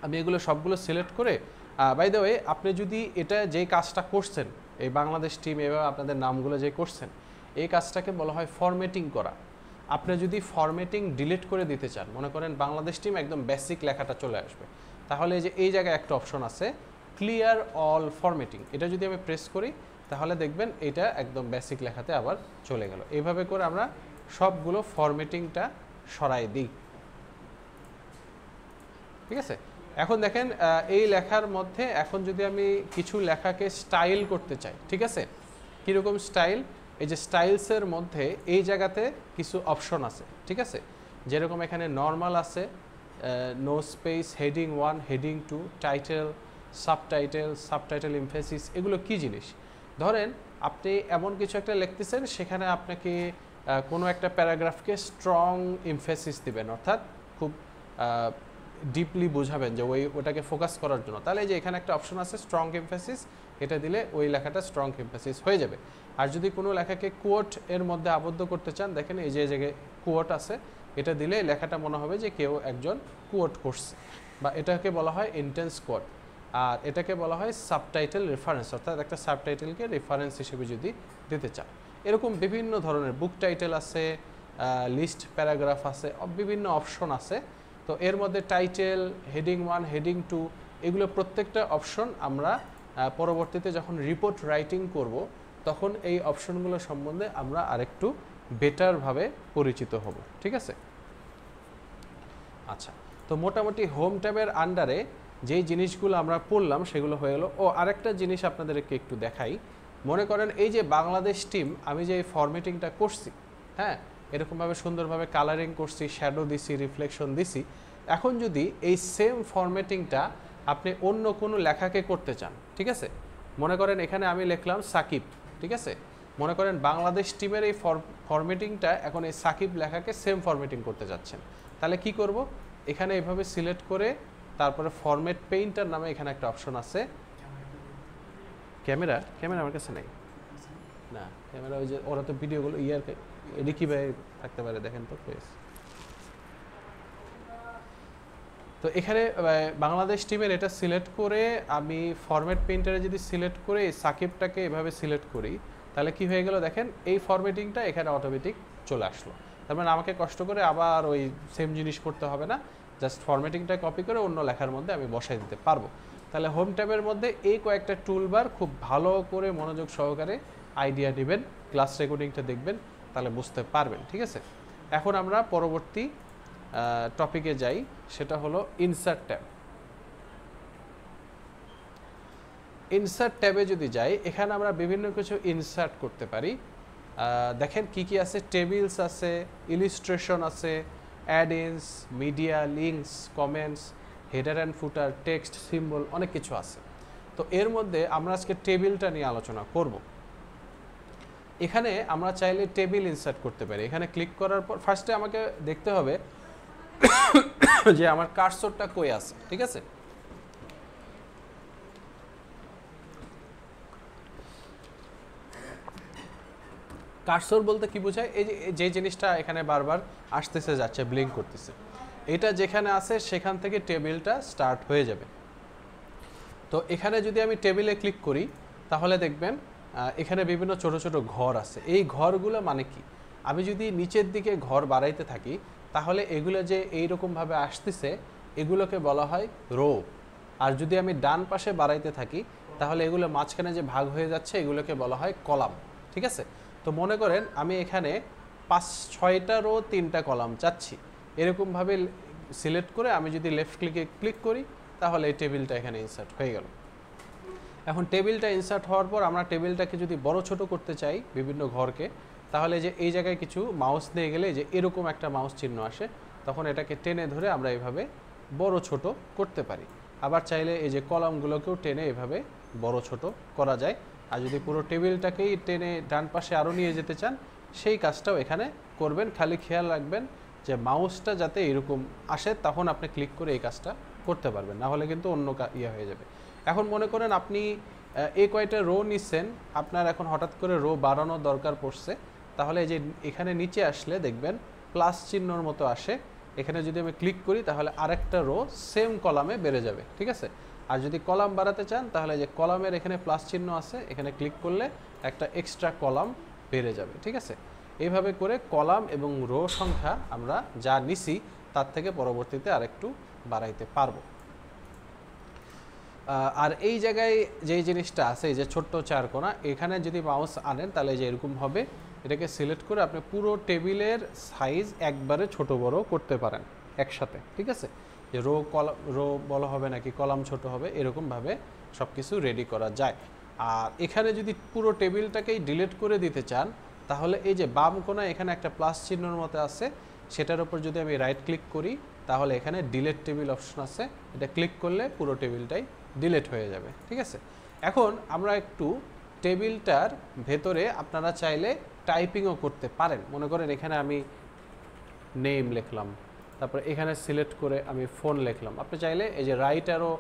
আমি এগুলো সবগুলো সিলেক্ট করে, বাই দ্য ওয়ে আপনি যদি এটা যেই কাজটা করছেন, এই বাংলাদেশ টিম এভাবে আপনাদের নামগুলো যে করছেন, এই কাজটাকে বলা হয় ফরম্যাটিং করা। আপনি যদি ফরম্যাটিং ডিলিট করে দিতে চান, মনে করেন বাংলাদেশ টিম একদম বেসিক লেখাটা চলে আসবে, তাহলে যে এই জায়গায় একটা অপশন আছে ক্লিয়ার অল ফরম্যাটিং, এটা যদি আমি প্রেস করি তাহলে দেখবেন এটা একদম বেসিক লেখাতে আবার চলে গেল। এইভাবে করে আমরা সবগুলো ফরম্যাটিংটা সরাই দিই। ঠিক আছে, এখন দেখেন এই লেখার মধ্যে এখন যদি আমি কিছু লেখাকে স্টাইল করতে চাই, ঠিক আছে, কীরকম স্টাইল? এই যে স্টাইলসের মধ্যে এই জায়গাতে কিছু অপশন আছে, ঠিক আছে, যেরকম এখানে নর্মাল আছে, no space, heading 1, heading 2, title, subtitle emphasis. এগুলো কি জিনিস? ধরেন আপনি এমন কিছু একটা লিখতেছেন, সেখানে আপনাকে কোনো একটা প্যারাগ্রাফকে স্ট্রং এমফেসিস দিবেন, অর্থাৎ খুব ডিপলি বোঝাবেন যে ওটাকে ফোকাস করার জন্য। তাহলে যে এখানে একটা অপশন আছে স্ট্রং এমফেসিস, এটা দিলে ওই লেখাটা স্ট্রং এমফেসিস হয়ে যাবে। আর যদি কোনো লেখাকে কোট এর মধ্যে আবদ্ধ করতে চান, দেখেন এই যে জায়গায় কোট আছে, এটা দিলে লেখাটা মনে হবে যে কেউ একজন কোট করছে, বা এটাকে বলা হয় ইন্টেন্স কোট। আর এটাকে বলা হয় সাবটাইটেল রেফারেন্স, অর্থাৎ একটা সাবটাইটেলকে রেফারেন্স হিসেবে যদি দিতে চান। এরকম বিভিন্ন ধরনের বুক টাইটেল আছে, লিস্ট প্যারাগ্রাফ আছে, বিভিন্ন অপশন আছে। তো এর মধ্যে টাইটেল, হেডিং 1, হেডিং 2, এগুলো প্রত্যেকটা অপশন আমরা পরবর্তীতে যখন রিপোর্ট রাইটিং করব তখন এই অপশনগুলো সম্বন্ধে আমরা আরেকটু বেটারভাবে পরিচিত হব। ঠিক আছে, আচ্ছা, তো মোটামুটি হোম ট্যাবের আন্ডারে যেই জিনিসগুলো আমরা পড়লাম সেগুলো হয়ে গেল। ও আরেকটা জিনিস আপনাদেরকে একটু দেখাই। মনে করেন এই যে বাংলাদেশ টিম, আমি যে এই ফরম্যাটিংটা করছি, হ্যাঁ, এরকমভাবে সুন্দরভাবে কালারিং করছি, শ্যাডো দিছি, রিফ্লেকশন দিছি। এখন যদি এই সেম ফরম্যাটিংটা আপনি অন্য কোনো লেখাকে করতে চান, ঠিক আছে, মনে করেন এখানে আমি লিখলাম সাকিব, ঠিক আছে, মনে করেন বাংলাদেশ টিমের এই ফরম্যাটিংটা এখন এই সাকিব লেখাকে সেম ফরম্যাটিং করতে যাচ্ছেন, তাহলে কি করব? এখানে এভাবে সিলেক্ট করে তারপরে ফরম্যাট পেইন্টার নামে এখানে একটা অপশন আছে। ক্যামেরা আমার কাছে নেই, না ক্যামেরা ওই যে ওরা তো ভিডিওগুলো রিকি ভাই থাকতে পারে, দেখেন তো প্লিজ। তো এখানে বাংলাদেশ টিমের এটা সিলেক্ট করে আমি ফরম্যাট পেইন্টারে যদি সিলেক্ট করে এই সাকিবটাকে এভাবে সিলেক্ট করি, তাহলে কি হয়ে গেল দেখেন, এই ফরম্যাটিংটা এখানে অটোমেটিক চলে আসলো। তার মানে আমাকে কষ্ট করে আবার ওই সেম জিনিস করতে হবে না, জাস্ট ফরম্যাটিংটা কপি করে অন্য লেখার মধ্যে আমি বসাই দিতে পারবো। তাহলে হোম ট্যাবের মধ্যে এই কয়েকটা টুলবার খুব ভালো করে মনোযোগ সহকারে আইডিয়া নেবেন, ক্লাস রেকর্ডিংটা দেখবেন, তাহলে বুঝতে পারবেন। ঠিক আছে, এখন আমরা পরবর্তী টপিকে যাই, সেটা হলো ইনসার্ট ট্যাব। ইনসার্ট ট্যাবে যদি যাই, এখানে আমরা বিভিন্ন কিছু ইনসার্ট করতে পারি। দেখেন কি কি আছে, টেবিলস আছে, ইলিস্ট্রেশন আছে, add ins, media, links, comments, header and footer, text, symbol, অনেক কিছু আছে। তো এর মধ্যে আমরা আজকে টেবিলটা নিয়ে আলোচনা করব। এখানে আমরা চাইলে টেবিল ইনসার্ট করতে পারি। এখানে ক্লিক করার পর ফার্স্টে আমাকে দেখতে হবে যে আমার কার্সরটা কই আছে। ঠিক আছে, কার্সর বলতে কি বোঝায়, এই যে জিনিসটা এখানে বারবার আসতেছে যাচ্ছে, ব্লিঙ্ক করতেছে, এটা যেখানে আছে সেখান থেকে টেবিলটা স্টার্ট হয়ে যাবে। তো এখানে যদি আমি টেবিলে ক্লিক করি, তাহলে দেখবেন এখানে বিভিন্ন ছোট ছোট ঘর আছে। এই ঘরগুলো মানে কি, আমি যদি নিচের দিকে ঘর বাড়াইতে থাকি, তাহলে এগুলো যে এইরকমভাবে আসতেছে, এগুলোকে বলা হয় রো। আর যদি আমি ডান পাশে বাড়াইতে থাকি, তাহলে এগুলো মাঝখানে যে ভাগ হয়ে যাচ্ছে, এগুলোকে বলা হয় কলাম। ঠিক আছে, তো মনে করেন আমি এখানে 5-6টা রো 3টা কলাম চাচ্ছি, এরকমভাবে সিলেক্ট করে আমি যদি লেফট ক্লিকে ক্লিক করি, তাহলে এই টেবিলটা এখানে ইনসার্ট হয়ে গেল। এখন টেবিলটা ইনসার্ট হওয়ার পর আমরা টেবিলটাকে যদি বড় ছোট করতে চাই বিভিন্ন ঘরকে, তাহলে যে এই জায়গায় কিছু মাউস দিয়ে গেলে যে এরকম একটা মাউস চিহ্ন আসে, তখন এটাকে টেনে ধরে আমরা এইভাবে বড় ছোট করতে পারি। আবার চাইলে এই যে কলামগুলোকেও টেনে এভাবে বড় ছোট করা যায়। আর যদি পুরো টেবিলটাকেই টেনে ডান পাশে আরও নিয়ে যেতে চান, সেই কাজটাও এখানে করবেন। খালি খেয়াল রাখবেন যে মাউসটা যাতে এরকম আসে, তখন আপনি ক্লিক করে এই কাজটা করতে পারবেন, না হলে কিন্তু অন্য হয়ে যাবে। এখন মনে করেন আপনি এই কয়টা রো নিচ্ছেন, আপনার এখন হঠাৎ করে রো বাড়ানোর দরকার পড়ছে, তাহলে এই যে এখানে নিচে আসলে দেখবেন প্লাস চিহ্নর মতো আসে, এখানে যদি আমি ক্লিক করি, তাহলে আরেকটা রো সেম কলামে বেড়ে যাবে। ঠিক আছে, আর যদি কলাম বাড়াতে চান, তাহলে যে কলামের এখানে প্লাস চিহ্ন আছে, এখানে ক্লিক করলে একটা এক্সট্রা কলাম বেড়ে যাবে। ঠিক আছে, এইভাবে করে কলাম এবং রো সংখ্যা আমরা যা নিছি তার থেকে পরবর্তীতে আরেকটু বাড়াইতে পারবো। আর এই জায়গায় যেই জিনিসটা আছে, এই যে ছোট্ট 4 কোণা, এখানে যদি মাউস আনেন, তাহলে যে এরকম হবে, এটাকে সিলেক্ট করে আপনি পুরো টেবিলের সাইজ একবারে ছোট বড় করতে পারেন একসাথে। ঠিক আছে, যে রো বড় হবে নাকি কলাম ছোট হবে, এরকমভাবে সব কিছু রেডি করা যায়। আর এখানে যদি পুরো টেবিলটাকেই ডিলিট করে দিতে চান, তাহলে এই যে বাম কোণায় এখানে একটা প্লাস চিহ্নের মতো আছে, সেটার উপর যদি আমি রাইট ক্লিক করি, তাহলে এখানে ডিলিট টেবিল অপশন আছে, এটা ক্লিক করলে পুরো টেবিলটাই ডিলিট হয়ে যাবে। ঠিক আছে, এখন আমরা একটু টেবিলটার ভেতরে আপনারা চাইলে টাইপিংও করতে পারেন। মনে করেন এখানে আমি নেম লিখলাম, তারপরে এখানে সিলেক্ট করে আমি ফোন লিখলাম। আপনি চাইলে এই যে right arrow,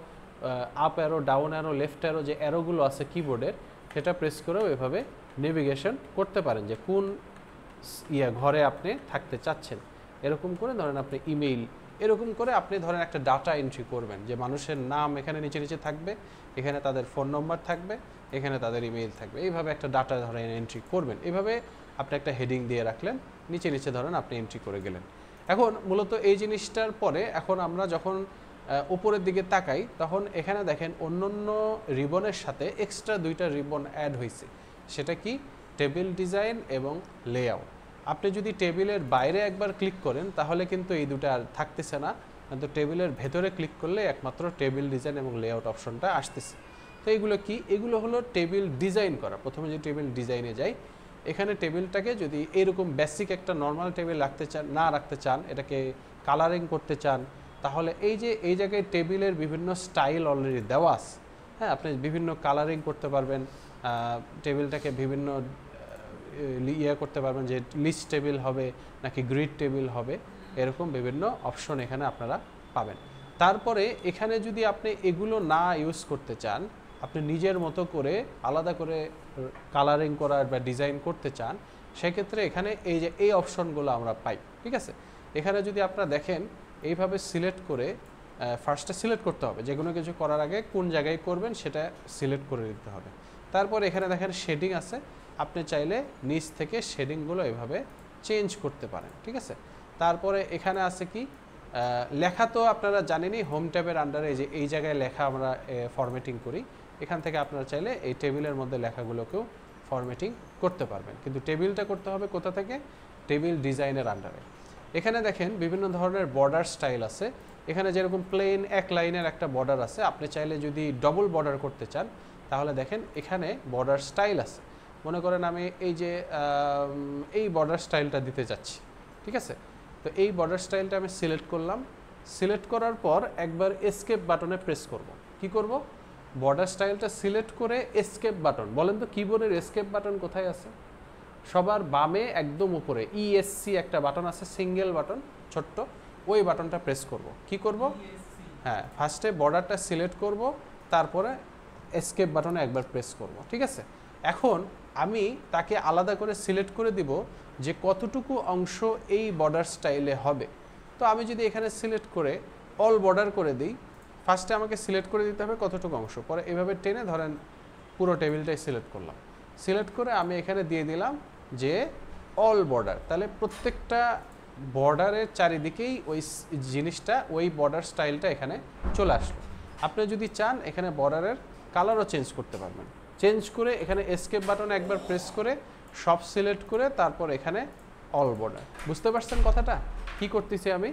up arrow, down arrow, left arrow, যে অ্যারোগুলো আছে কিবোর্ডের, সেটা প্রেস করেও এভাবে নেভিগেশন করতে পারেন, যে কোন ঘরে আপনি থাকতে চাচ্ছেন। এরকম করে ধরেন আপনি ইমেইল, এরকম করে আপনি ধরেন একটা ডাটা এন্ট্রি করবেন, যে মানুষের নাম এখানে নিচে নিচে থাকবে, এখানে তাদের ফোন নম্বর থাকবে, এখানে তাদের ইমেইল থাকবে, এইভাবে একটা ডাটা ধরেন এন্ট্রি করবেন। এইভাবে আপনি একটা হেডিং দিয়ে রাখলেন, নিচে নিচে ধরেন আপনি এন্ট্রি করে গেলেন। এখন মূলত এই জিনিসটার পরে এখন আমরা যখন উপরের দিকে তাকাই, তখন এখানে দেখেন অন্যান্য রিবনের সাথে এক্সট্রা 2টা রিবন অ্যাড হয়েছে। সেটা কি, টেবিল ডিজাইন এবং লেআউট। আপনি যদি টেবিলের বাইরে একবার ক্লিক করেন, তাহলে কিন্তু এই দুটো আর থাকতেছে না, কিন্তু টেবিলের ভেতরে ক্লিক করলে একমাত্র টেবিল ডিজাইন এবং লেআউট অপশনটা আসতেছে। তো এগুলো কি, এগুলো হলো টেবিল ডিজাইন করা। প্রথমে যে টেবিল ডিজাইনে যাই, এখানে টেবিলটাকে যদি এরকম বেসিক একটা নর্মাল টেবিল রাখতে চান, না রাখতে চান, এটাকে কালারিং করতে চান, তাহলে এই যে এই জায়গায় টেবিলের বিভিন্ন স্টাইল অলরেডি দেওয়া আছে। হ্যাঁ, আপনি বিভিন্ন কালারিং করতে পারবেন, টেবিলটাকে বিভিন্ন করতে পারবেন, যে লিস্ট টেবিল হবে নাকি গ্রিড টেবিল হবে, এরকম বিভিন্ন অপশন এখানে আপনারা পাবেন। তারপরে এখানে যদি আপনি এগুলো না ইউজ করতে চান, আপনি নিজের মতো করে আলাদা করে কালারিং করার বা ডিজাইন করতে চান, সেক্ষেত্রে এখানে এই যে এই অপশনগুলো আমরা পাই। ঠিক আছে, এখানে যদি আপনারা দেখেন এইভাবে সিলেক্ট করে ফার্স্টে সিলেক্ট করতে হবে, যে কোনো কিছু করার আগে কোন জায়গায় করবেন সেটা সিলেক্ট করে দিতে হবে। তারপর এখানে দেখেন শেডিং আছে, আপনি চাইলে নিচ থেকে শেডিংগুলো এভাবে চেঞ্জ করতে পারেন, ঠিক আছে। তারপরে এখানে আছে কি লেখা, তো আপনারা জানেনই হোম ট্যাবের আন্ডারে যে এই জায়গায় লেখা আমরা ফরম্যাটিং করি, এখান থেকে আপনারা চাইলে এই টেবিলের মধ্যে লেখাগুলোকেও ফরম্যাটিং করতে পারবেন, কিন্তু টেবিলটা করতে হবে কোথা থেকে, টেবিল ডিজাইনের আন্ডারে। এখানে দেখেন বিভিন্ন ধরনের বর্ডার স্টাইল আছে, এখানে যেরকম প্লেন এক লাইনের একটা বর্ডার আছে, আপনি চাইলে যদি ডবল বর্ডার করতে চান তাহলে দেখেন এখানে বর্ডার স্টাইল আছে। মনে করেন আমি এই যে এই বর্ডার স্টাইলটা দিতে যাচ্ছি, ঠিক আছে। তো এই বর্ডার স্টাইলটা আমি সিলেক্ট করলাম, সিলেক্ট করার পর একবার এসকেপ বাটনে প্রেস করব। কি করব, বর্ডার স্টাইলটা সিলেক্ট করে এসকেপ বাটন, বলেন তো কিবোর্ডের এসকেপ বাটন কোথায় আছে? সবার বামে একদম উপরে ইএসসি একটা বাটন আছে, সিঙ্গেল বাটন ছোট্ট, ওই বাটনটা প্রেস করব। কি করব, হ্যাঁ ফার্স্টে বর্ডারটা সিলেক্ট করব, তারপরে এসকেপ বাটনে একবার প্রেস করব, ঠিক আছে। এখন আমি তাকে আলাদা করে সিলেক্ট করে দিব যে কতটুকু অংশ এই বর্ডার স্টাইলে হবে। তো আমি যদি এখানে সিলেক্ট করে অল বর্ডার করে দিই, ফার্স্টে আমাকে সিলেক্ট করে দিতে হবে কতটুকু অংশ, পরে এভাবে টেনে ধরেন পুরো টেবিলটাই সিলেক্ট করলাম, সিলেক্ট করে আমি এখানে দিয়ে দিলাম যে অল বর্ডার, তাহলে প্রত্যেকটা বর্ডারের চারিদিকেই ওই জিনিসটা, ওই বর্ডার স্টাইলটা এখানে চলে আসলো। আপনি যদি চান এখানে বর্ডারের কালারও চেঞ্জ করতে পারবেন, চেঞ্জ করে এখানে এসকেপ বাটনে একবার প্রেস করে সব সিলেক্ট করে তারপর এখানে অল বর্ডার। বুঝতে পারছেন কথাটা কি করতেছি আমি?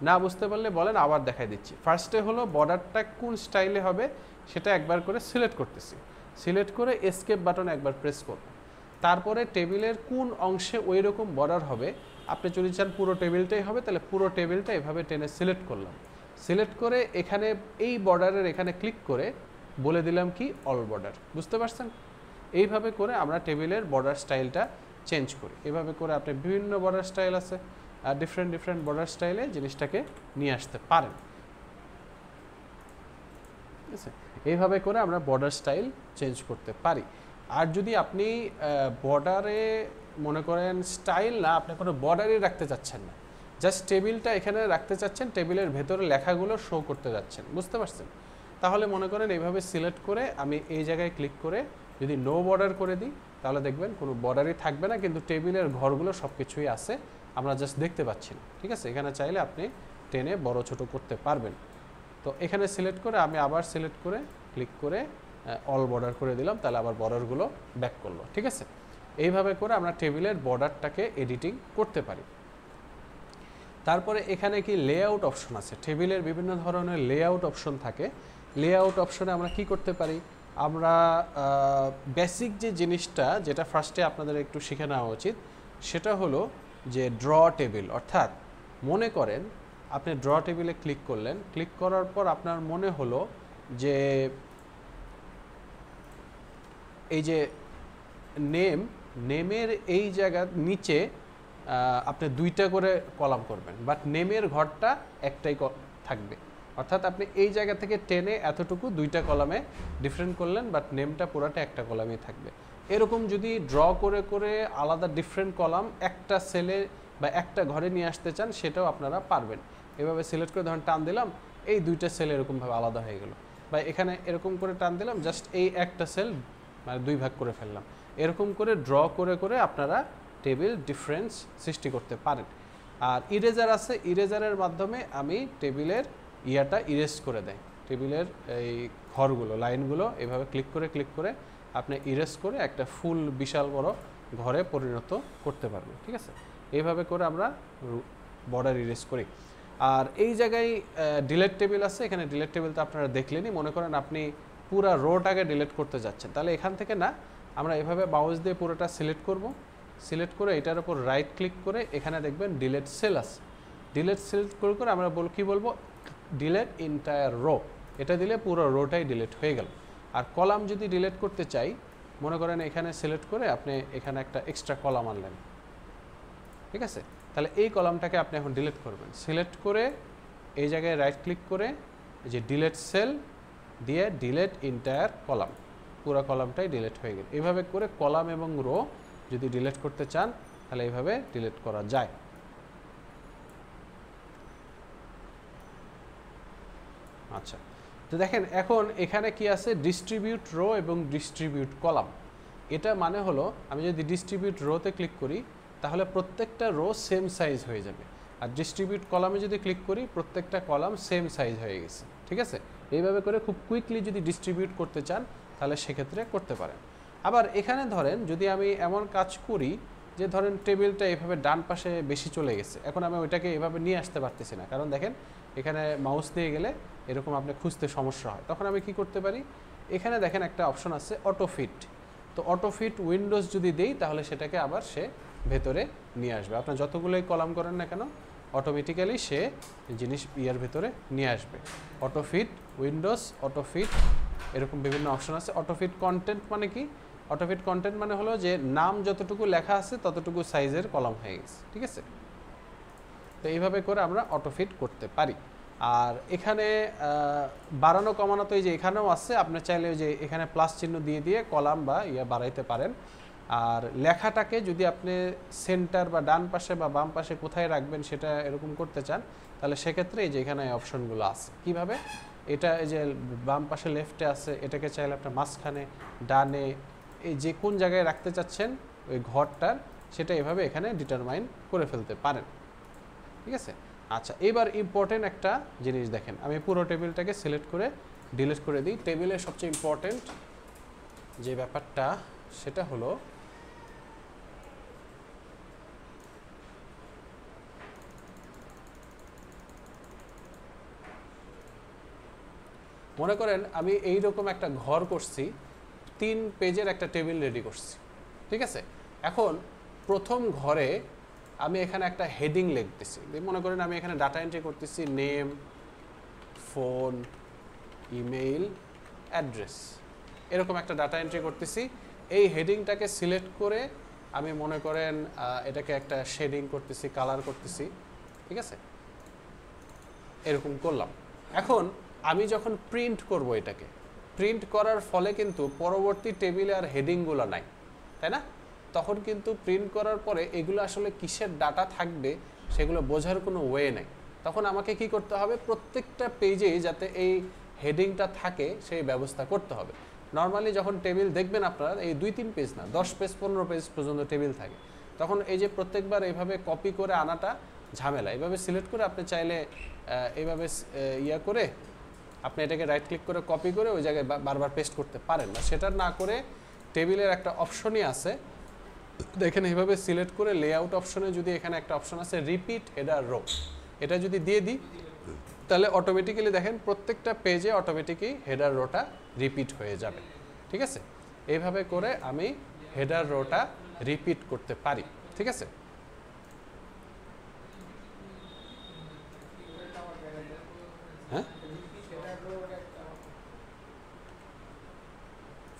না বুঝতে পারলে বলেন, আবার দেখাই দিচ্ছি। ফার্স্টে হলো বর্ডারটা কোন স্টাইলে হবে সেটা একবার করে সিলেক্ট করতেছি, সিলেক্ট করে এসকেপ বাটনে একবার প্রেস করব। তারপরে টেবিলের কোন অংশে ওই রকম বর্ডার হবে, আপনি যদি চান পুরো টেবিলটাই হবে তাহলে পুরো টেবিলটা এভাবে টেনে সিলেক্ট করলাম, সিলেক্ট করে এখানে এই বর্ডারের এখানে ক্লিক করে বলে দিলাম কি অল বর্ডার। বুঝতে পারছেন? এইভাবে করে আমরা টেবিলের বর্ডার স্টাইলটা চেঞ্জ করি। এভাবে করে আপনি বিভিন্ন বর্ডার স্টাইল আছে, ডিফারেন্ট ডিফারেন্ট বর্ডার স্টাইলে জিনিসটাকে নিয়ে আসতে পারেন, ঠিক আছে। এইভাবে করে আমরা বর্ডার স্টাইল চেঞ্জ করতে পারি। আর যদি আপনি বর্ডারে মনে করেন স্টাইল না, আপনি কোনো বর্ডারই রাখতে চাচ্ছেন না, জাস্ট টেবিলটা এখানে রাখতে চাচ্ছেন, টেবিলের ভেতরে লেখাগুলো শো করতে যাচ্ছেন, বুঝতে পারছেন? তাহলে মনে করেন এইভাবে সিলেক্ট করে আমি এই জায়গায় ক্লিক করে যদি নো বর্ডার করে দিই তাহলে দেখবেন কোনো বর্ডারই থাকবে না, কিন্তু টেবিলের ঘরগুলো সব কিছুই আছে, আমরা জাস্ট দেখতে পাচ্ছি না, ঠিক আছে। এখানে চাইলে আপনি টেনে বড় ছোট করতে পারবেন। তো এখানে সিলেক্ট করে আমি আবার সিলেক্ট করে ক্লিক করে অল বর্ডার করে দিলাম, তাহলে আবার বর্ডারগুলো ব্যাক করলো, ঠিক আছে। এইভাবে করে আমরা টেবিলের বর্ডারটাকে এডিটিং করতে পারি। তারপরে এখানে কি লেআউট অপশন আছে, টেবিলের বিভিন্ন ধরনের লেআউট অপশন থাকে। লেআউট অপশনে আমরা কি করতে পারি, আমরা বেসিক যে জিনিসটা যেটা ফার্স্টে আপনাদের একটু শিখে নেওয়া উচিত সেটা হলো যে ড্র টেবিল। অর্থাৎ মনে করেন আপনি ড্র টেবিলে ক্লিক করলেন, ক্লিক করার পর আপনার মনে হলো যে এই যে নেমের এই জায়গার নিচে আপনি দুইটা করে কলাম করবেন, বাট নেমের ঘরটা একটাই থাকবে। অর্থাৎ আপনি এই জায়গা থেকে টেনে এতটুকু দুইটা কলামে ডিফারেন্ট করলেন, বাট নেমটা পুরাটা একটা কলামেই থাকবে। এরকম যদি ড্র করে করে আলাদা ডিফারেন্ট কলাম একটা সেলে বা একটা ঘরে নিয়ে আসতে চান সেটাও আপনারা পারবেন। এভাবে সিলেক্ট করে ধরেন টান দিলাম, এই দুইটা সেল এরকমভাবে আলাদা হয়ে গেল, বা এখানে এরকম করে টান দিলাম, জাস্ট এই একটা সেল মানে দুই ভাগ করে ফেললাম। এরকম করে ড্র করে করে আপনারা টেবিল ডিফারেন্স সৃষ্টি করতে পারেন। আর ইরেজার আছে, ইরেজারের মাধ্যমে আমি টেবিলের ইয়াটা ইরেজ করে দেয়, টেবিলের এই ঘরগুলো লাইনগুলো এভাবে ক্লিক করে আপনি ইরেজ করে একটা ফুল বিশাল বড় ঘরে পরিণত করতে পারবেন, ঠিক আছে। এইভাবে করে আমরা বর্ডার ইরেজ করি। আর এই জায়গায় ডিলেট টেবিল আছে, এখানে ডিলেট টেবিলটা আপনারা দেখলেনই। মনে করেন আপনি পুরো রোটাকে ডিলিট করতে যাচ্ছেন, তাহলে এখান থেকে না আমরা এভাবে মাউস দিয়ে পুরোটা সিলেক্ট করব, সিলেক্ট করে এটার উপর রাইট ক্লিক করে এখানে দেখবেন ডিলেট সেল আছে, ডিলেট সিলেক্ট করে করে আমরা কি বলবো ডিলেট এন্টায়ার রো, এটা দিলে পুরো রোটাই ডিলিট হয়ে গেল। আর কলাম যদি ডিলিট করতে চাই, মনে করেন এখানে সিলেক্ট করে আপনি এখানে একটা এক্সট্রা কলাম আনলেন, ঠিক আছে। তাহলে এই কলামটাকে আপনি এখন ডিলিট করবেন, সিলেক্ট করে এই জায়গায় রাইট ক্লিক করে এই যে ডিলেট সেল দিয়ে ডিলেট এন্টায়ার কলাম, পুরো কলামটাই ডিলিট হয়ে গেল। এইভাবে করে কলাম এবং রো যদি ডিলিট করতে চান তাহলে এইভাবে ডিলিট করা যায়। আচ্ছা, তো দেখেন এখন এখানে কি আছে, ডিস্ট্রিবিউট রো এবং ডিস্ট্রিবিউট কলাম। এটা মানে হলো আমি যদি ডিস্ট্রিবিউট রোতে ক্লিক করি তাহলে প্রত্যেকটা রো সেম সাইজ হয়ে যাবে, আর ডিস্ট্রিবিউট কলামে যদি ক্লিক করি প্রত্যেকটা কলাম সেম সাইজ হয়ে গেছে। ঠিক আছে, এইভাবে করে খুব কুইকলি যদি ডিস্ট্রিবিউট করতে চান তাহলে সেক্ষেত্রে করতে পারেন। আবার এখানে ধরেন যদি আমি এমন কাজ করি যে ধরেন টেবিলটা এভাবে ডান পাশে বেশি চলে গেছে, এখন আমি ওইটাকে এভাবে নিয়ে আসতে পারতেছি না, কারণ দেখেন এখানে মাউস দিয়ে গেলে এরকম আপনি খুঁজতে সমস্যা হয়। তখন আমি কি করতে পারি, এখানে দেখেন একটা অপশন আছে অটো ফিট। তো অটো ফিট উইন্ডোজ যদি দেই তাহলে সেটাকে আবার সে ভেতরে নিয়ে আসবে। আপনার যতগুলোই কলাম করেন না কেন অটোমেটিক্যালি সে জিনিস ইয়ার ভেতরে নিয়ে আসবে। Auto fit windows, auto fit, এরকম বিভিন্ন অপশন আছে। অটো ফিট কন্টেন্ট মানে কি, অটো ফিট কন্টেন্ট মানে হলো যে নাম যতটুকু লেখা আছে ততটুকু সাইজের কলাম হয়ে গেছে। ঠিক আছে, তো এইভাবে করে আমরা অটো ফিট করতে পারি। আর এখানে বাড়ানো কমানো তো এই যে এখানেও আছে, আপনি চাইলে যে এখানে প্লাস চিহ্ন দিয়ে দিয়ে কলাম বা ইয়া বাড়াইতে পারেন। আর লেখাটাকে যদি আপনি সেন্টার বা ডান পাশে বা বাম পাশে কোথায় রাখবেন সেটা এরকম করতে চান তাহলে সেক্ষেত্রে এই যে এখানে অপশনগুলো আছে। কিভাবে, এটা এই যে বাম পাশে লেফটে আছে, এটাকে চাইলে আপনার মাঝখানে, ডানে, এই যে কোন জায়গায় রাখতে চাচ্ছেন ওই ঘরটার সেটা এভাবে এখানে ডিটারমাইন করে ফেলতে পারেন। ঠিক আছে, আচ্ছা এবার ইম্পর্টেন্ট একটা জিনিস দেখেন, আমি পুরো টেবিলটাকে সিলেক্ট করে ডিলিট করে দিই। টেবিলের সবচেয়ে ইম্পর্টেন্ট যে ব্যাপারটা সেটা হলো মনে করেন আমি এই রকম একটা ঘর করছি, 3 পেজের একটা টেবিল রেডি করছি। ঠিক আছে, এখন প্রথম ঘরে আমি এখানে একটা হেডিং লিখতেছি। মনে করেন আমি এখানে ডাটা এন্ট্রি করতেছি, নেম, ফোন, ইমেইল, অ্যাড্রেস, এরকম একটা ডাটা এন্ট্রি করতেছি। এই হেডিংটাকে সিলেক্ট করে আমি মনে করেন এটাকে একটা শেডিং করতেছি, কালার করতেছি। ঠিক আছে, এরকম করলাম। এখন আমি যখন প্রিন্ট করব, এটাকে প্রিন্ট করার ফলে কিন্তু পরবর্তী টেবিলে আর হেডিংগুলো নাই, তাই না? তখন কিন্তু প্রিন্ট করার পরে এগুলো আসলে কিসের ডাটা থাকবে সেগুলো বোঝার কোনো ওয়ে নাই। তখন আমাকে কি করতে হবে, প্রত্যেকটা পেজেই যাতে এই হেডিংটা থাকে সেই ব্যবস্থা করতে হবে। নর্মালি যখন টেবিল দেখবেন আপনারা এই 2-3 পেজ না, 10 পেজ 15 পেজ পর্যন্ত টেবিল থাকে, তখন এই যে প্রত্যেকবার এইভাবে কপি করে আনাটা ঝামেলা। এইভাবে সিলেক্ট করে আপনি চাইলে এইভাবে ইয়া করে আপনি এটাকে রাইট ক্লিক করে কপি করে ওই জায়গায় বারবার পেস্ট করতে পারেন না। সেটা না করে টেবিলের একটা অপশনই আছে, দেখেন এইভাবে সিলেক্ট করে লেআউট অপশনে যদি এখানে একটা অপশন আছে রিপিট হেডার রো, এটা যদি দিয়ে দিই তাহলে অটোমেটিক্যালি দেখেন প্রত্যেকটা পেজে অটোমেটিকই হেডার রোটা রিপিট হয়ে যাবে। ঠিক আছে, এইভাবে করে আমি হেডার রোটা রিপিট করতে পারি। ঠিক আছে, হ্যাঁ,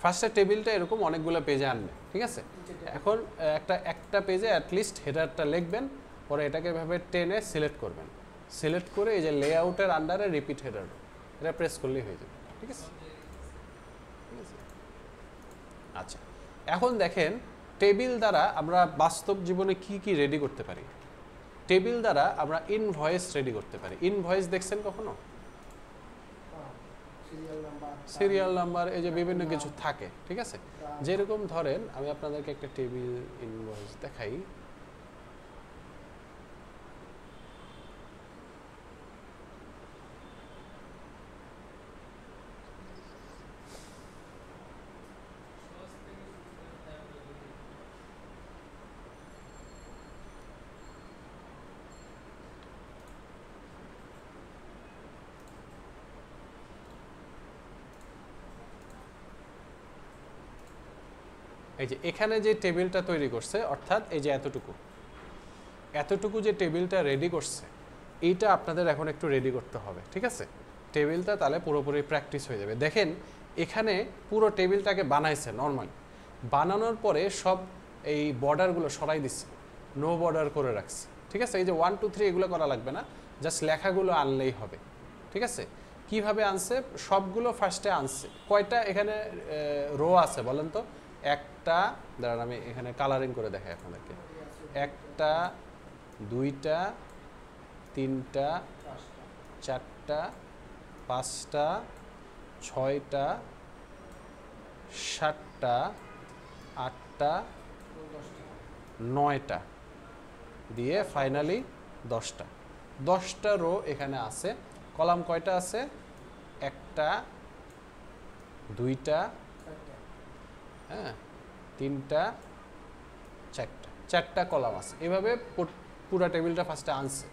ফার্স্টে টেবিলটা এরকম অনেকগুলো পেজে আনবে। ঠিক আছে, এখন একটা পেজে অ্যাটলিস্ট হেডারটা লিখবেন, পরে এটাকে এভাবে টেনে সিলেক্ট করবেন, সিলেক্ট করে এই যে লেআউটের আন্ডারে রিপিট হেডার এটা প্রেস করলেই হয়ে যাবে। ঠিক আছে, আচ্ছা এখন দেখেন টেবিল দ্বারা আমরা বাস্তব জীবনে কি কি রেডি করতে পারি। টেবিল দ্বারা আমরা ইনভয়েস রেডি করতে পারি। ইনভয়েস দেখছেন কখনো? সিরিয়াল নাম্বার, এই যে বিভিন্ন কিছু থাকে। ঠিক আছে, যেরকম ধরেন আমি আপনাদেরকে একটা টেবিল ইনভয়েস দেখাই। এই যে এখানে যে টেবিলটা তৈরি করছে, অর্থাৎ এই যে এতটুকু যে টেবিলটা রেডি করছে, এইটা আপনাদের এখন একটু রেডি করতে হবে। ঠিক আছে, টেবিলটা তাহলে পুরোপুরি প্র্যাকটিস হয়ে যাবে। দেখেন এখানে পুরো টেবিলটাকে বানাইছে নর্মালি, বানানোর পরে সব এই বর্ডারগুলো সরাই দিচ্ছে, নো বর্ডার করে রাখছে। ঠিক আছে, এই যে 1 2 3 এগুলো করা লাগবে না, জাস্ট লেখাগুলো আনলেই হবে। ঠিক আছে, কিভাবে আনছে, সবগুলো ফার্স্টে আনছে। কয়টা এখানে রো আছে বলেন তো? একটা, দাঁড়ান আমি এখানে কালারিং করে দেখাই আপনাদেরকে। 1টা 2টা 3টা 4টা 5টা 6টা 7টা 8টা 9টা দিয়ে ফাইনালি 10টা রো এখানে আছে। কলাম কয়টা আছে? 1টা 2টা, হ্যাঁ, 3টা 4টা কলাম আছে। এভাবে পুরো টেবিলটা ফার্স্টে আনছে।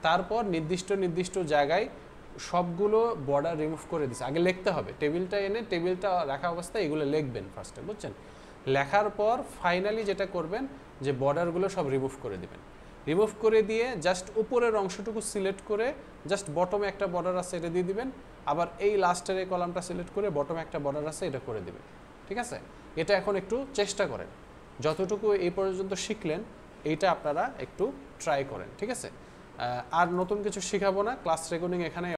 তারপর নির্দিষ্ট জায়গায় সবগুলো বর্ডার রিমুভ করে দিছে। আগে লিখতে হবে, টেবিলটা এনে টেবিলটা রাখা অবস্থায় এগুলো লিখবেন ফার্স্টে, বুঝছেন? লেখার পর ফাইনালি যেটা করবেন যে বর্ডারগুলো সব রিমুভ করে দিবেন। রিমুভ করে দিয়ে জাস্ট উপরের অংশটুকু সিলেক্ট করে জাস্ট বটমে একটা বর্ডার আছে এটা দিয়ে দিবেন। আবার এই লাস্টের এই কলামটা সিলেক্ট করে বটমে একটা বর্ডার আছে এটা করে দিবেন। ঠিক আছে? এটা এখন একটু চেষ্টা করেন, যতটুকু এই পর্যন্ত শিখলেন এইটা আপনারা একটু ট্রাই করেন। ঠিক আছে? আর নতুন কিছু শেখাবো না, ক্লাস রেকর্ডিং এখানে